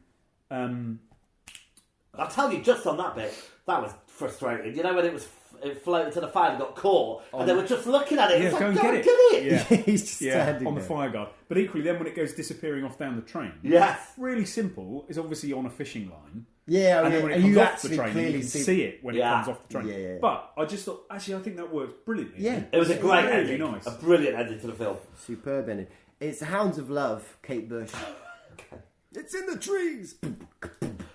I'll tell you, just on that bit, that was frustrating. When it floated to the fire and got caught, and they were just looking at it. Yeah, It's go like, and get it. Yeah. He's just standing on the there. fire guard. But equally, then when it goes disappearing off down the train, Yes. really simple. It's obviously on a fishing line. Yeah, and then when it and comes you off the actually train, you clearly can see it when it comes off the train. Yeah. But I just thought, actually, I think that works brilliantly. Yeah. It was a great really ending. nice. A brilliant ending to the film. Superb ending. It's Hounds of Love, Kate Bush. It's in the trees.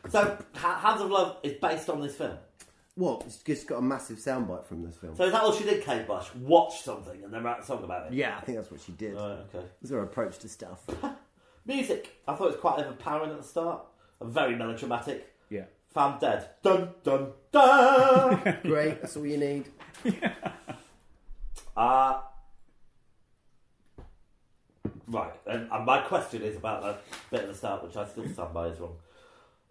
So, Hands of Love is based on this film. What? It's just got a massive soundbite from this film. So is that all she did, Kate Bush? Watch something and then write a song about it? Yeah, I think that's what she did. Right, okay. It was her approach to stuff. Music. I thought it was quite overpowering at the start. Very melodramatic. Yeah. Found dead. Dun, dun, dun! Great, that's all you need. Right, and my question is about the bit at the start, which I still stand by is wrong.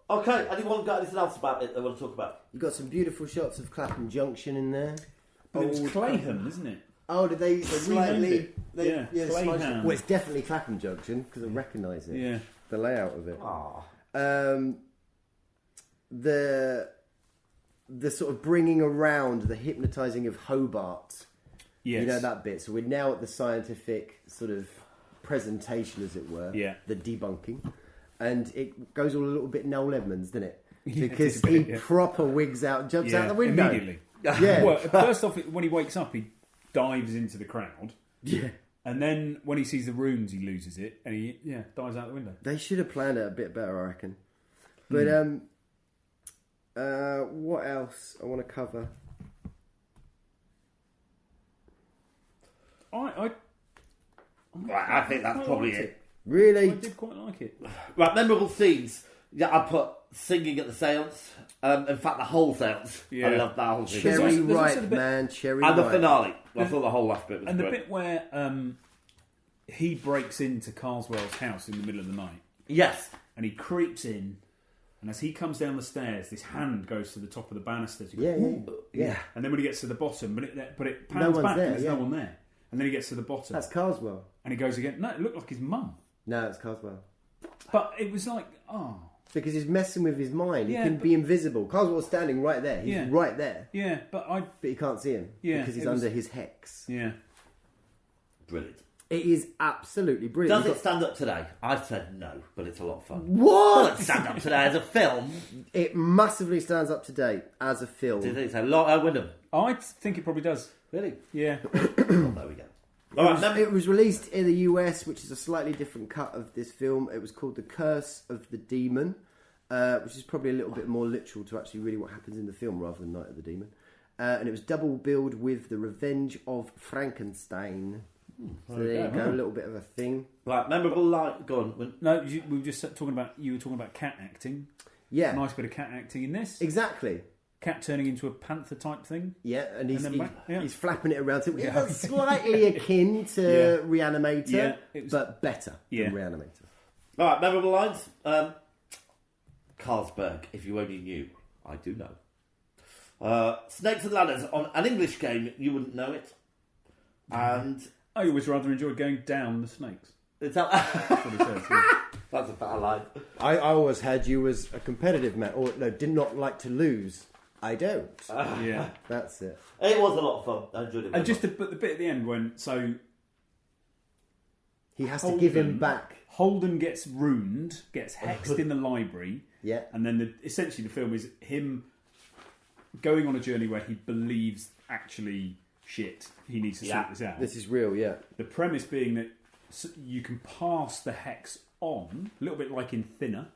Okay, anyone got anything else about it they want to talk about? You've got some beautiful shots of Clapham Junction in there. But it was Old Clayham, isn't it? Oh, did they slightly... Yeah, Clayham. Well, it's definitely Clapham Junction, because I recognise it. Yeah. The layout of it. Aww. The sort of bringing around, the hypnotising of Hobart. Yes. You know that bit. So we're now at the scientific sort of presentation, as it were. Yeah. The debunking. And it goes all a little bit Noel Edmonds, doesn't it? Yeah, Because it's a bit, he proper wigs out, jumps out the Yeah, window. immediately. Yeah. Well, first off, when he wakes up, he dives into the crowd. Yeah. And then when he sees the runes, he loses it, and he dies out the window. They should have planned it a bit better, I reckon. But what else I want to cover? I think that's probably it. Really? I did quite like it. Right, memorable scenes. Yeah, I put singing at the seance. In fact, the whole seance. Yeah. I love that whole thing. Cherry there's also ripe, the bit- man. Cherry And the ripe. finale. I thought the whole last bit was And the great. bit where he breaks into Carswell's house in the middle of the night. Yes. And he creeps in, and as he comes down the stairs, this hand goes to the top of the banisters. He Yeah, goes, yeah. "Ooh." Yeah. And then when he gets to the bottom, but it No pans one's back there, and there's yeah. no one there. And then he gets to the bottom. That's Carswell. And he goes again. No, it looked like his mum. No, it's Carswell. But it was like, oh. Because he's messing with his mind. He Yeah, can but- be invisible. Carswell's standing right there. He's Yeah. right there. Yeah, but you can't see him. Yeah, Because he's it was- under his hex. Yeah. Brilliant. It is absolutely brilliant. Does it stand up today? I said no, but it's a lot of fun. What? Does it stand up today as a film? It massively stands up to date as a film. Do you think so? Wyndham? I think it probably does. Really? Yeah. There we go. It was released in the US, which is a slightly different cut of this film. It was called The Curse of the Demon, which is probably a little bit more literal to actually really what happens in the film rather than Night of the Demon. And it was double billed with The Revenge of Frankenstein. So there you go, a little bit of a thing. Right, memorable line. Go on. No, we were just talking about. You were talking about cat acting. Yeah, Nice bit of cat acting in this. exactly. Cat turning into a panther type thing. Yeah, and he's, And then back, yeah. he's flapping it around. So Yeah. it's slightly akin to Yeah. Reanimator, Yeah, it was- but better Yeah. than Reanimator. All right, memorable lines. Carlsberg, if you only knew. I do know. Snakes and ladders. On an English game, you wouldn't know it. And I always rather enjoyed going down the snakes. it's that. That's what he says. Yeah. That's a better line. I always had you as a competitive man, or no, did not like to lose. I don't. Yeah. That's it. It was a lot of fun. I enjoyed it. And just the bit at the end when He has to give him back. Holden gets ruined, gets hexed in the library. Yeah. And then essentially the film is him going on a journey where he believes actually shit. He needs to sort this out. This is real, yeah. The premise being that you can pass the hex on, a little bit like in Thinner.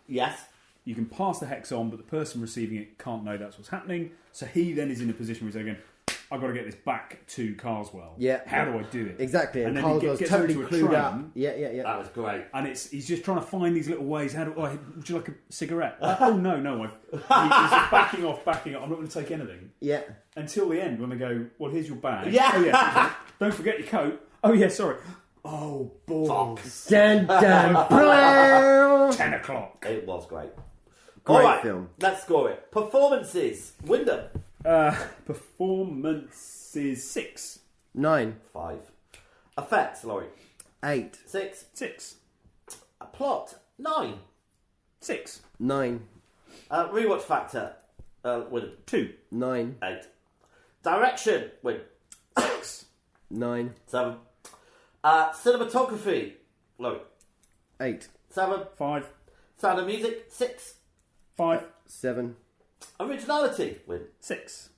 Yes. You can pass the hex on, but the person receiving it can't know that's what's happening. So he then is in a position where he's going, I've got to get this back to Carswell. Yeah. How do I do it? Exactly. And then Carswell's gets totally onto a clued train, up. Yeah. That was great. And he's just trying to find these little ways. Would you like a cigarette? Oh, no. He's just backing off. I'm not going to take anything. Yeah. Until the end when they go, well, here's your bag. Yeah. Oh, yeah. Don't forget your coat. Oh, yeah, sorry. Oh, balls. Dun, dun, blah. 10 o'clock. It was great. Great All right, film. let's score it. Performances. Wyndham. Performances 6. 9. 5. Effects, Laurie. 8. 6. A plot. 9. 6. 9. Rewatch factor. Wyndham. 2. 9. 8. Direction. Wyndham. 6. 9. 7. Cinematography. Laurie. 8. 7. 5. Sound of music. 6. 5. 7. Originality. Wyndham. 6.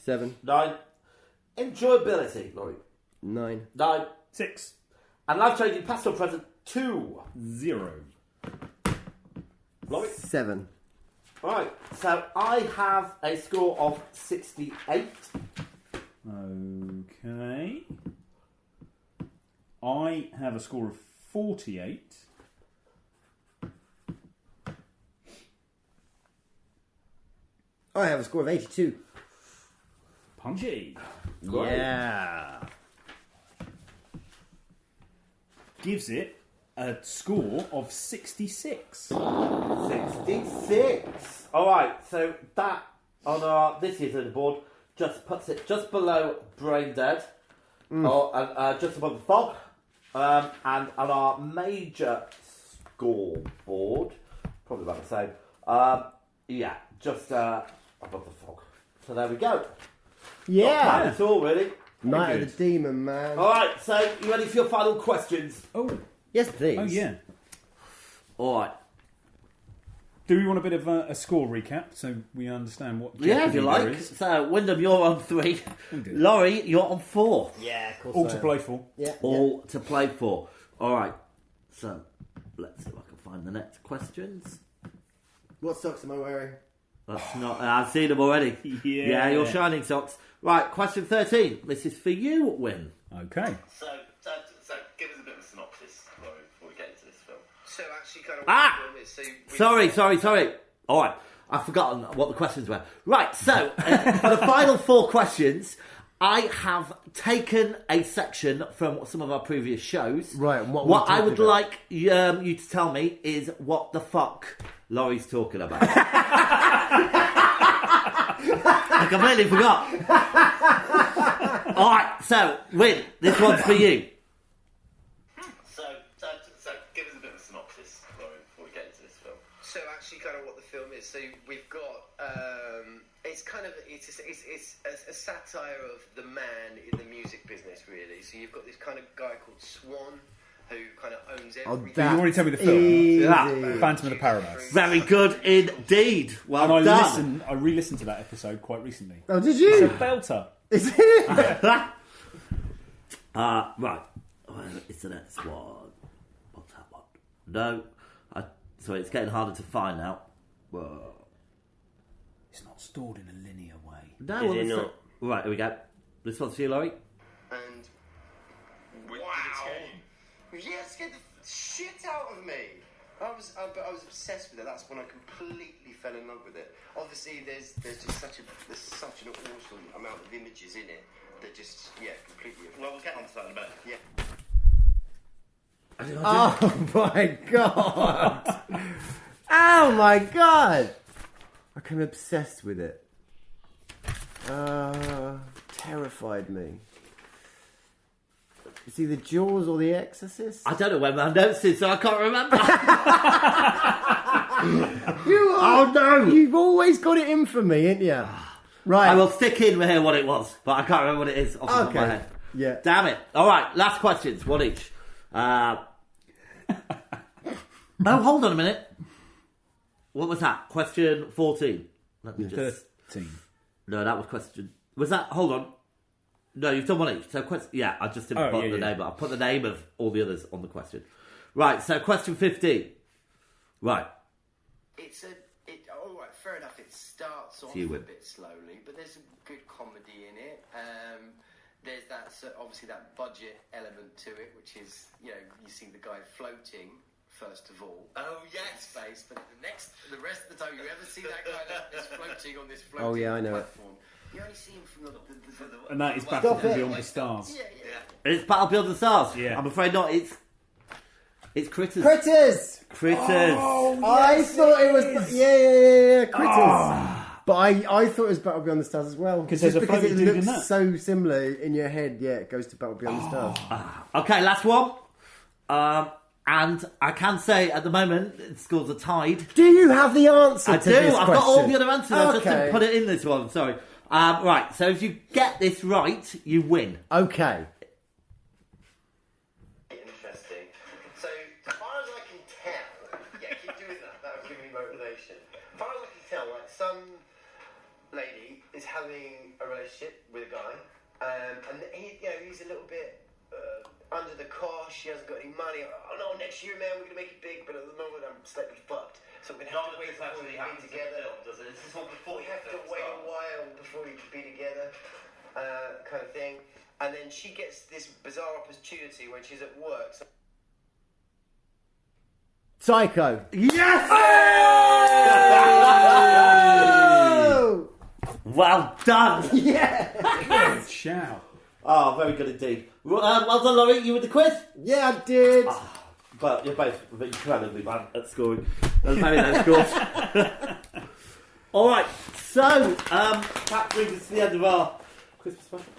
7. 9. Enjoyability. Laurie. 9. 9. 6. And life-changing past or present. 2. 0. Laurie. 7. Right, so I have a score of 68. Okay. I have a score of 48. I have a score of 82. Punchy. Yeah. Gives it a score of 66. 66. Alright, so that on our this year's leaderboard just puts it just below Brain Dead, or just above the Fog, and on our major scoreboard, probably about the same. Yeah, just above the Fog. So there we go. Yeah. That's all really. Night of the Demon, man. Alright, so you ready for your final questions? Oh. Yes, please. Oh, yeah. Alright. Do we want a bit of a score recap so we understand what? Yeah, if you like. Is? So, Wyndham, you're on 3. Laurie, you're on 4. Yeah, of course. All to play for. Yeah. All to play for. All right. So, let's see if I can find the next questions. What socks am I wearing? That's not. I've seen them already. Yeah, your shining socks. Right, question 13. This is for you, Win. Okay. So give us a bit of a synopsis, Laurie, before we get into this film. So actually, kind of Ah! what the film is. So Sorry. All right, I've forgotten what the questions were. Right, so for the final 4 questions, I have taken a section from some of our previous shows. Right, and what I would like you to tell me is what the fuck Laurie's talking about. I completely forgot. All right, so Win, this one's for you. So give us a bit of a synopsis, Laurie, before we get into this film. So actually, kind of what the film is. So we've got. It's a satire of the man in the music business, really. So you've got this kind of guy called Swan, who kind of owns everything. You already told me the film. Phantom of the Paradise. Very good indeed. Well done. I re-listened to that episode quite recently. Oh, did you? It's a belter. Is it? Right. It's the next one. What's that one? No. Sorry, it's getting harder to find now. Whoa. It's not stored in a linear way. No, Is it not? Right, here we go. This one's for you, Laurie. And wow, yeah, it scared the shit out of me. I was obsessed with it. That's when I completely fell in love with it. Obviously, there's just such an awesome amount of images in it that just completely. Well, we'll get onto that in a bit. Yeah. Oh my god! Oh my god! I became obsessed with it. Terrified me. Is he the Jaws or the Exorcist? I don't know where my notes is, so I can't remember. Oh no! You've always got it in for me, ain't you? Right. I will stick in here what it was, but I can't remember what it is off the top of my head. Yeah. Damn it. All right, last questions, one each. Oh, hold on a minute. What was that? Question 14. Let me just... 13. No, that was question... Was that... Hold on. No, you've done one each. So, yeah, I just didn't put the name, but I put the name of all the others on the question. Right, so question 15. Right. All right, fair enough. It starts off a bit slowly, but there's some good comedy in it. There's that obviously that budget element to it, which is you see the guy floating first of all. Oh yes, space. But the rest of the time you ever see that guy that is floating on this floating Oh yeah, I know platform, you only see him from the And that is Battle Beyond the Stars. Yeah. It's Battle Beyond the Stars. Yeah. I'm afraid not. It's Critters. Critters! Oh, yes. I thought it was... Yeah. Critters. But I thought it was Battle Beyond the Stars as well. Because it looks so similar in your head. Yeah, it goes to Battle Beyond the Stars. Okay, last one. And I can say at the moment the scores are tied. Do you have the answer I to do. this I've question? got all the other answers. I just didn't put it in this one. Sorry. Right. So if you get this right, you win. Okay. Interesting. So, as far as I can tell, keep doing that. That will give me motivation. As far as I can tell, some lady is having a relationship with a guy, and he's a little bit under the cosh. She hasn't got any money. Oh no, next year, man, we're gonna make it big. But at the moment, I'm slightly fucked. So we're gonna have to wait before we can be together. This is all before we have to wait a while before we can be together, kind of thing. And then she gets this bizarre opportunity when she's at work. Psycho. Yes! Oh! Well done. Yeah. Good shout. Oh, very good indeed. Well done, Laurie. You with the quiz? Yeah, I did. But you're both incredibly bad at scoring. There's many of those scores. All right. So that brings us to the end of our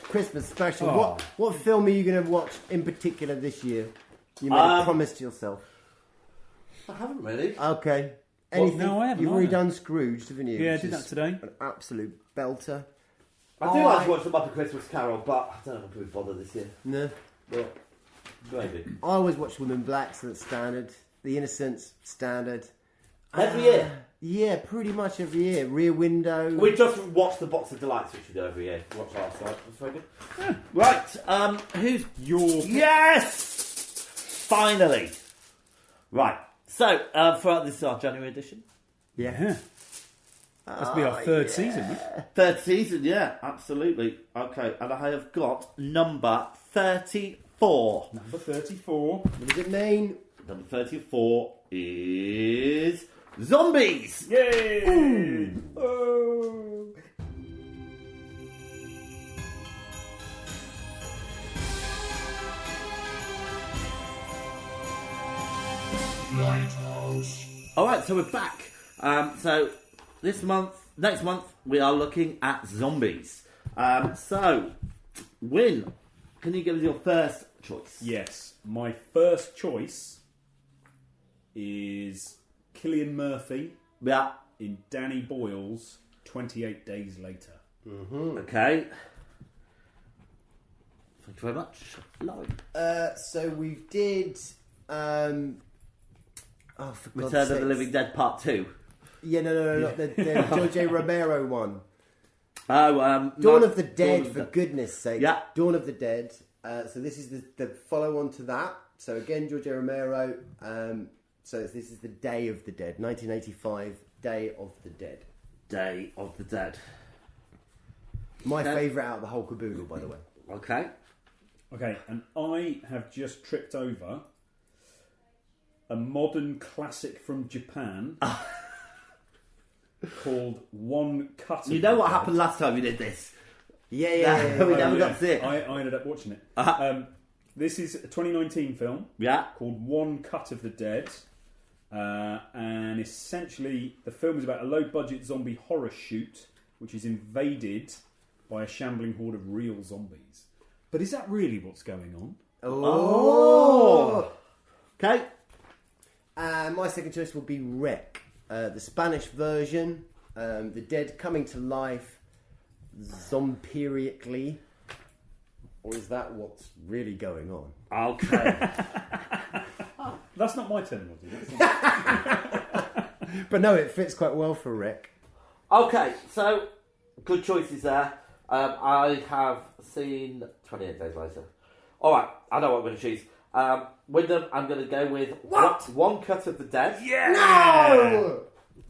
Christmas special. Oh. What film are you going to watch in particular this year? You made a promise to yourself. I haven't really. Okay. Anything? No, I haven't. You've already done Scrooge, haven't you? Yeah, I did that today. An absolute belter. I do like to watch the Muppet Christmas Carol, but I don't know if we bother this year. No. But maybe. I always watch Women in Black, so that's standard. The Innocents, standard. Every year? Yeah, pretty much every year. Rear Window. We just watched the Box of Delights, which we do every year. Watch last night. It was very good. Yeah. Right. Who's your... Yes! Finally. Right. So, this is our January edition. Yeah. Must be our third season, right? Third season, yeah, absolutely. Okay, and I have got number 34. Number 34. What does it mean? Number 34 is zombies. Yay! Ooh. Oh. Lighthouse. All right, so we're back. So next month, we are looking at zombies. So, Win, can you give us your first choice? Yes, my first choice is Cillian Murphy. Yeah. In Danny Boyle's 28 Days Later. Mm-hmm. Okay. Thank you very much, Lauren. So we did. For God's Return of sakes. the Living Dead Part 2. Yeah, no, not the George A. Romero one. Oh, Dawn of the Dead, for goodness sake. Yeah. Dawn of the Dead. So this is the follow-on to that. So again, George A. Romero. So this is the Day of the Dead, 1985, Day of the Dead. Day of the Dead. My favourite out of the whole caboodle, by the way. Okay. Okay, and I have just tripped over a modern classic from Japan called One Cut of You know the what Dead. happened last time we did this? Yeah. We never got to see it. I ended up watching it. This is a 2019 film called One Cut of the Dead. And essentially, the film is about a low-budget zombie horror shoot which is invaded by a shambling horde of real zombies. But is that really what's going on? Oh! Okay. My second choice will be Wreck. The Spanish version. The dead coming to life zompirically. Or is that what's really going on? Okay. That's not my terminology. But no, it fits quite well for Wreck. Okay, so good choices there. I have seen 28 Days Later. Alright, I know what I'm going to choose. Wyndham, I'm going to go with One Cut of the Dead. Yeah! No!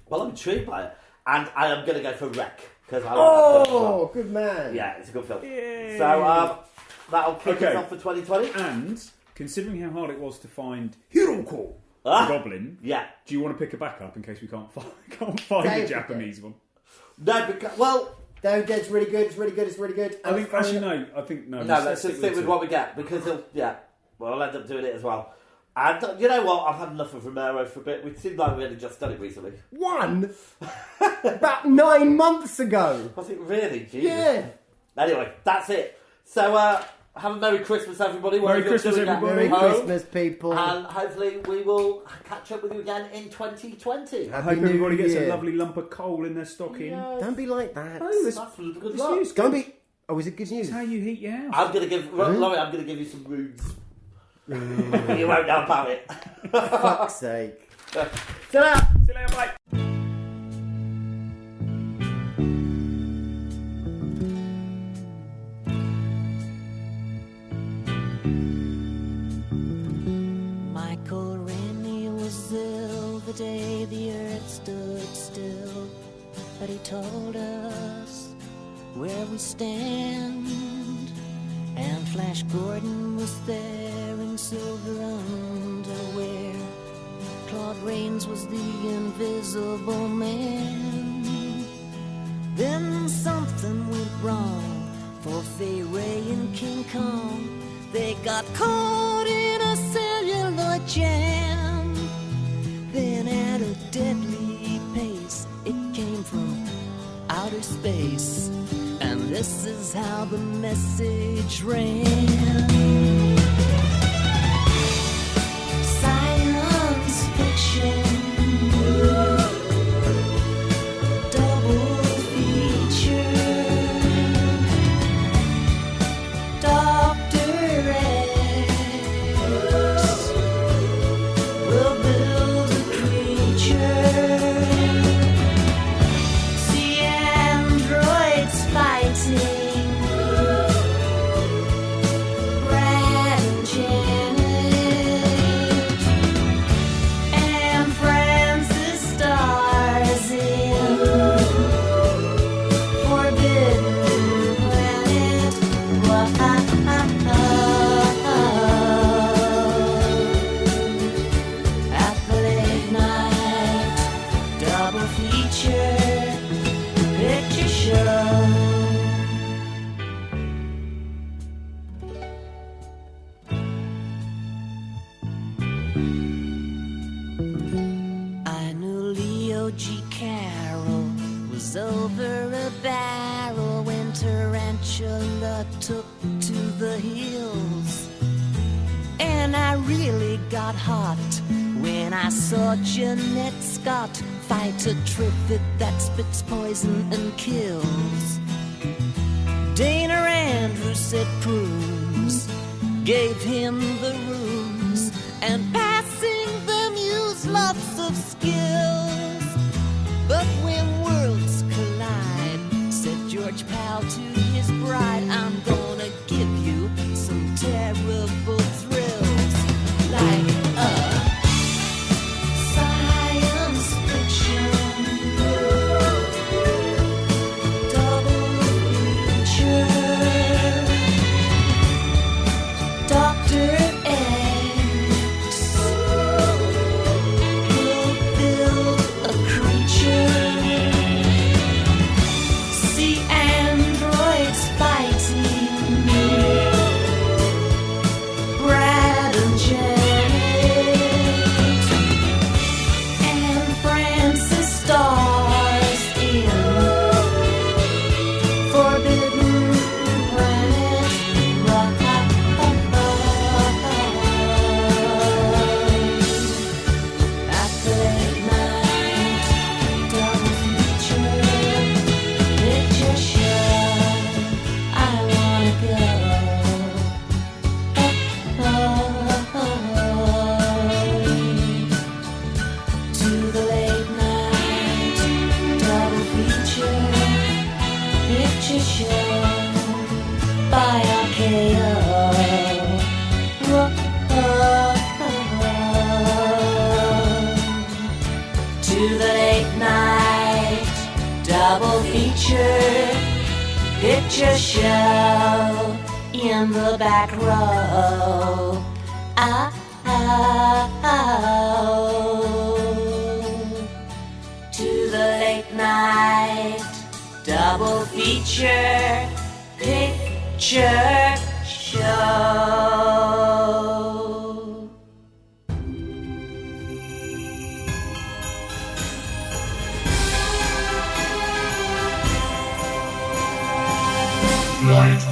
Well, I'm intrigued by it. And I am going to go for Wreck. Because I like that film as well. Good man. Yeah, it's a good film. Yay. So, that'll kick us off for 2020. And considering how hard it was to find Hiroko, the goblin, do you want to pick a backup in case we can't find the Japanese one? No, because, well... No, Dead's really good, it's really good. I think no. Let's just stick with what we get, because I'll end up doing it as well. And you know what? I've had enough of Romero for a bit. We seemed like we only just done it recently. One? About 9 months ago. Was it really? Jesus. Yeah. Anyway, that's it. So, have a Merry Christmas, everybody. Merry Christmas, everybody. Merry Christmas, people. And hopefully we will catch up with you again in 2020. I hope everybody gets a lovely lump of coal in their stocking. Yeah. Don't be like that. Oh, that's good luck. news. Don't be... Oh, is it good news? That's how you heat your house. I'm going to give... Laurie, I'm going to give you some runes. You won't know about it. For fuck's sake. See you later. See you later, bye. Michael Rennie was ill the day the earth stood still, but he told us where we stand. And Flash Gordon was there in silver underwear. Claude Rains was the invisible man. Then something went wrong for Fay Ray and King Kong. They got caught in a celluloid jam. Then at a deadly pace, it came from outer space. And this is how the message ran. Science fiction. Double feature. Dr. X will build a creature. feature picture show. I knew Leo G. Carroll was over a barrel when Tarantula took to the hills. And I really got hot when I saw Jeanette Scott fight a trivet that spits poison and kills. Dana Andrews said prunes gave him the rooms, and passing the muse lots of skills. But when worlds collide, said George Powell to his bride, I'm gonna give you some terrible thrills, like science fiction double feature. Dr. X will build a creature. See androids fighting Brad and Janet, and Francis stars in Forbidden Planet. At the late night double feature picture show, I wanna go. To the late night double feature picture show by RKO. To the late night double feature picture show in the back row. To the late night double feature picture show. Lighthouse